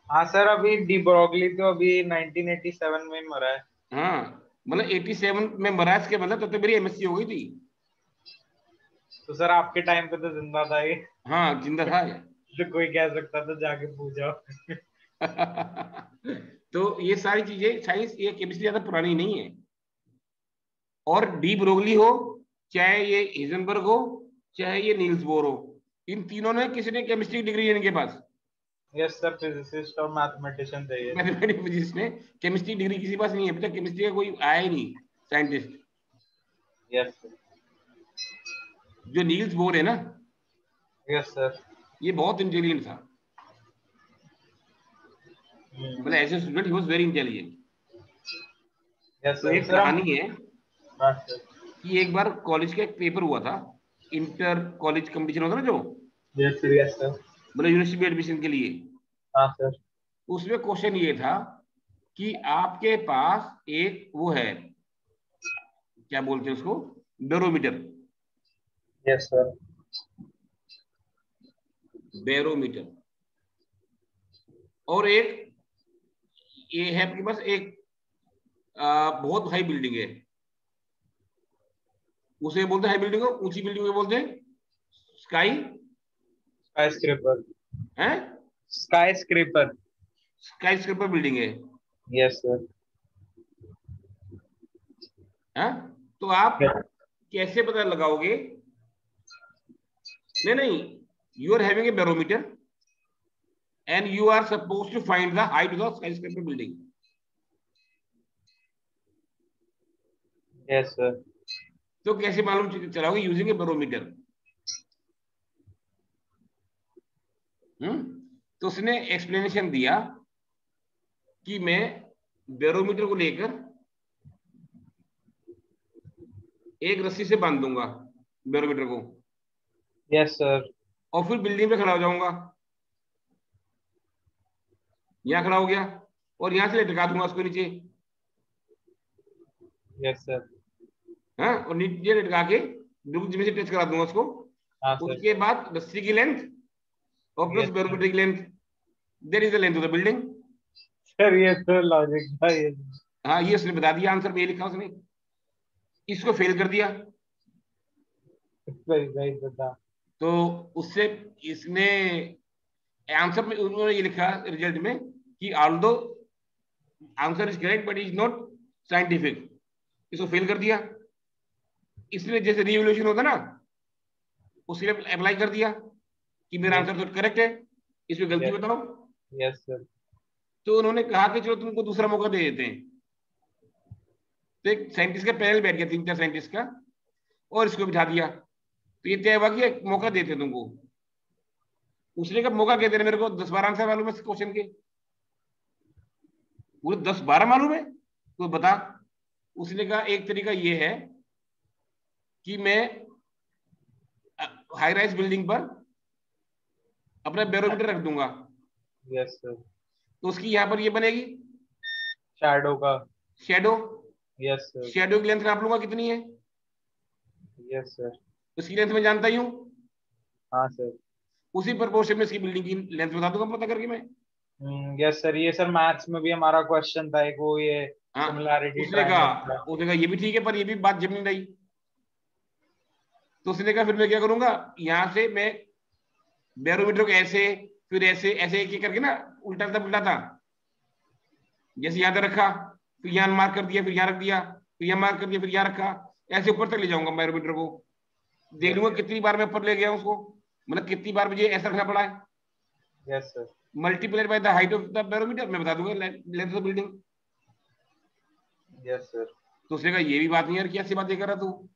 हाँ सर, अभी डी ब्रोगली तो अभी 1987 में ही मरा है। हाँ, मतलब 87 में मरा, इसके मतलब तब तक मेरी एमएससी हो गई थी। तो सर आपके टाइम पे तो जिंदा था ये। हाँ, जिंदा था ये। तो कोई कह सकता था जाके पूछो। तो ये सारी चीजें, साइंस ये केमिस्ट्री ज्यादा पुरानी नहीं है। और डी ब्रोगली हो, चाहे ये हिजनबर्ग हो, चाहे ये नील्स बोर हो, इन तीनों ने, किसी ने केमिस्ट्री की डिग्री है इनके पास। यस सर, फिजिसिस्ट और मैथमेटिशियन थे ये। मैथमेटिक्स फिजिक्स में केमिस्ट्री डिग्री किसी के पास नहीं है, अभी तक केमिस्ट्री का कोई आया ही नहीं साइंटिस्ट। Yes sir. जो नील्स बोर है ना, यस सर। ये बहुत इंटेलिजेंट था, मतलब as a student he was very intelligent. Yes तो सर। एक सर हम, कहानी है हाँ सर। कि एक बार कॉलेज का एक पेपर हुआ था, इंटर कॉलेज कंपटीशन होता ना जो, यस सर। Yes sir. मतलब यूनिवर्सिटी में एडमिशन के लिए। हाँ सर। उसमें क्वेश्चन ये था कि आपके पास एक वो है, क्या बोलते हैं उसको, बैरोमीटर। Yes sir. बैरोमीटर। और एक ये है आपके पास एक बहुत हाई बिल्डिंग है, उसे बोलते हैं हाई बिल्डिंग को, ऊंची बिल्डिंग को बोलते हैं स्काई स्काई स्क्रेपर। है, skyscraper. Skyscraper building है। Yes sir. हाँ, तो आप कैसे पता लगाओगे, नहीं नहीं, you are having a barometer and you are suppose to find the height of the skyscraper building. Yes sir. तो कैसे मालूम चलाओगे, यूजिंग ए बैरोमीटर। तो उसने एक्सप्लेनेशन दिया कि मैं बैरोमीटर को लेकर एक रस्सी से बांध दूंगा बैरोमीटर को, यस सर। और फिर बिल्डिंग पे खड़ा हो जाऊंगा, यहां खड़ा हो गया, और यहां से लटका दूंगा उसको नीचे। Yes sir. हाँ, और नीचे लटका के बिल्कुल जमीन से टच करा दूंगा उसको। हाँ सर। उसके बाद रस्सी की लेंथ और प्लस यस सर। बैरोमीटर की length, there is the length of the building. Sir ये तो लॉजिक था ये। हाँ, ये उसने बता दिया, आंसर में ये लिखा उसने, इसको फेल कर दिया। सही सही था। तो उससे इसने आंसर में उन्होंने ये लिखा रिजल्ट में कि although answer is correct but is not scientific, इसको फेल कर दिया। इसने जैसे रिवोल्यूशन होता ना, उसके लिए अप्लाई कर दिया कि मेरा यस। आंसर तो करेक्ट है, इसमें गलती यस। बताओ। Yes sir. तो उन्होंने कहा कि चलो तुमको दूसरा मौका दे देते हैं। तो एक साइंटिस्ट का पैनल बैठ गया, 3-4 साइंटिस्ट का, और इसको बिठा दिया। तो ये तय हुआ कि एक मौका देते तुमको। उसने कहा मौका क्या देना, मेरे को 10-12 आंसर मालूम है इस क्वेश्चन के, पूरे 10-12 मालूम है, तो बता। उसने कहा एक तरीका ये है कि मैं हाई राइज बिल्डिंग पर अपना बैरोमीटर रख दूंगा, यस सर। तो उसकी यहाँ पर ये बनेगी शैडो का। शेडो। Yes sir. शेडो की लेंथ नाप लूंगा कितनी है, यस सर। उसकी लेंथ में जानता ही हूँ, हाँ सर। उसी प्रोपोर्शन में इसकी बिल्डिंग की लेंथ बता दूंगा पता करके मैं। यस सर, ये सर मैथ्स में भी हमारा क्वेश्चन था एक, वो ये हाँ, सिमिलैरिटी उसने कहा, ट्रायंगल का। ये भी ठीक है, पर ये भी बात जम नहीं रही। तो उसने कहा फिर मैं क्या करूंगा, यहां से मैं बैरोमीटर को ऐसे, फिर ऐसे ऐसे एक एक करके ना, उल्टा था पुल्टा था, जैसे यहां तक रखा, फिर यहां मार्क कर दिया, फिर यहां रख दिया, फिर यहां मार्क कर दिया, फिर यहां रखा, ऐसे ऊपर तक ले जाऊंगा बैरोमीटर को। देख यस लूंगा सर। कितनी बार मैं ऊपर ले गया उसको, मतलब कितनी बार मुझे ऐसा रखना पड़ा है, yes sir. Multiplied by the height of the barometer, मैं बता दूंगा length of building. Yes sir. तो उसने कहा ये भी बात नहीं यार, कैसी बातें कर रहा तू,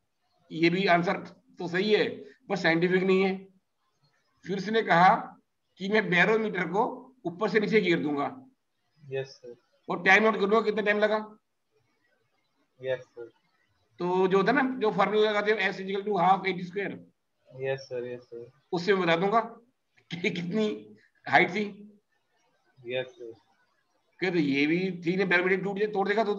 ये भी आंसर तो सही है पर साइंटिफिक नहीं है। फिर उसने कहा कि मैं बैरोमीटर को ऊपर से नीचे गिर दूंगा यस सर। और टाइम नोट कर लूंगा कितना टाइम लगा। Yes sir. तो जो होता है ना, जो फॉर्मूला लगाते हैं S equal to half AT square, yes sir. Yes sir. उससे मैं बता दूंगा कि कितनी हाइट थी। Yes sir. कहते ये भी ठीक है, बैरोमीटर टूट जाए तोड़ देगा तो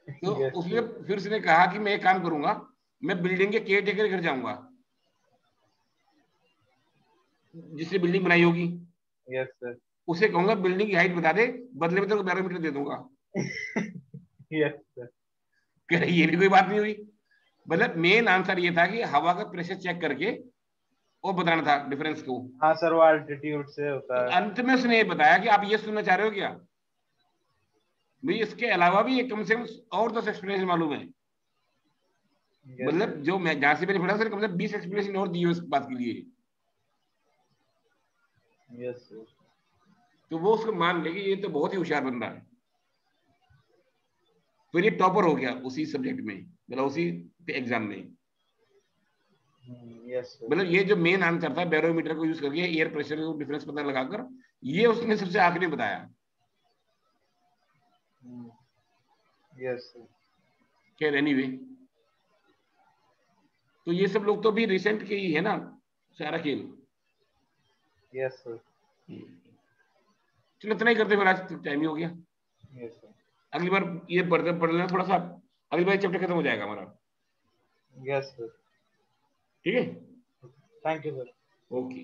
यस उसने सर। फिर उसने कहा कि मैं एक काम करूंगा, मैं बिल्डिंग के केयर टेकर घर जाऊंगा, जिसने बिल्डिंग बनाई होगी, यस सर। उसे कहूंगा बिल्डिंग की हाइट बता दे, बदले में तेरे को बैरोमीटर दे दूंगा। Yes sir. कह रहे ये भी कोई बात नहीं हुई। मतलब मेन आंसर ये था कि हवा का प्रेशर चेक करके वो बताना था डिफरेंस को। हाँ सर, वो अल्टीट्यूड से होता है। अंत में उसने ये बताया कि आप ये सुनना चाह रहे हो क्या भाई, इसके अलावा भी एक कम से कम और 10 एक्सप्लेनेशन मालूम है। मतलब जो मैं जहां से मैंने पढ़ा सर, कम से कम 20 एक्सप्लेनेशन और दी है उस बात के लिए। Yes sir. तो वो उसको मान ले कि ये तो बहुत ही होशियार बंदा है। फिर ये टॉपर हो गया उसी सब्जेक्ट में, मतलब उसी एग्जाम में। Yes sir. मतलब ये जो मेन आंसर था बैरोमीटर को यूज करके एयर प्रेशर को डिफरेंस पता लगाकर, ये उसने सबसे आखिरी बताया। Yes sir. खैर एनीवे, तो ये सब लोग तो अभी रिसेंट के ही है ना सारा खेल। Yes sir. चलो इतना ही करते, फिर आज टाइम ही हो गया। Yes sir. अगली बार ये पढ़ लेना थोड़ा सा, अगली बार चैप्टर खत्म हो जाएगा हमारा। Yes sir. ठीक है, थैंक यू सर। ओके।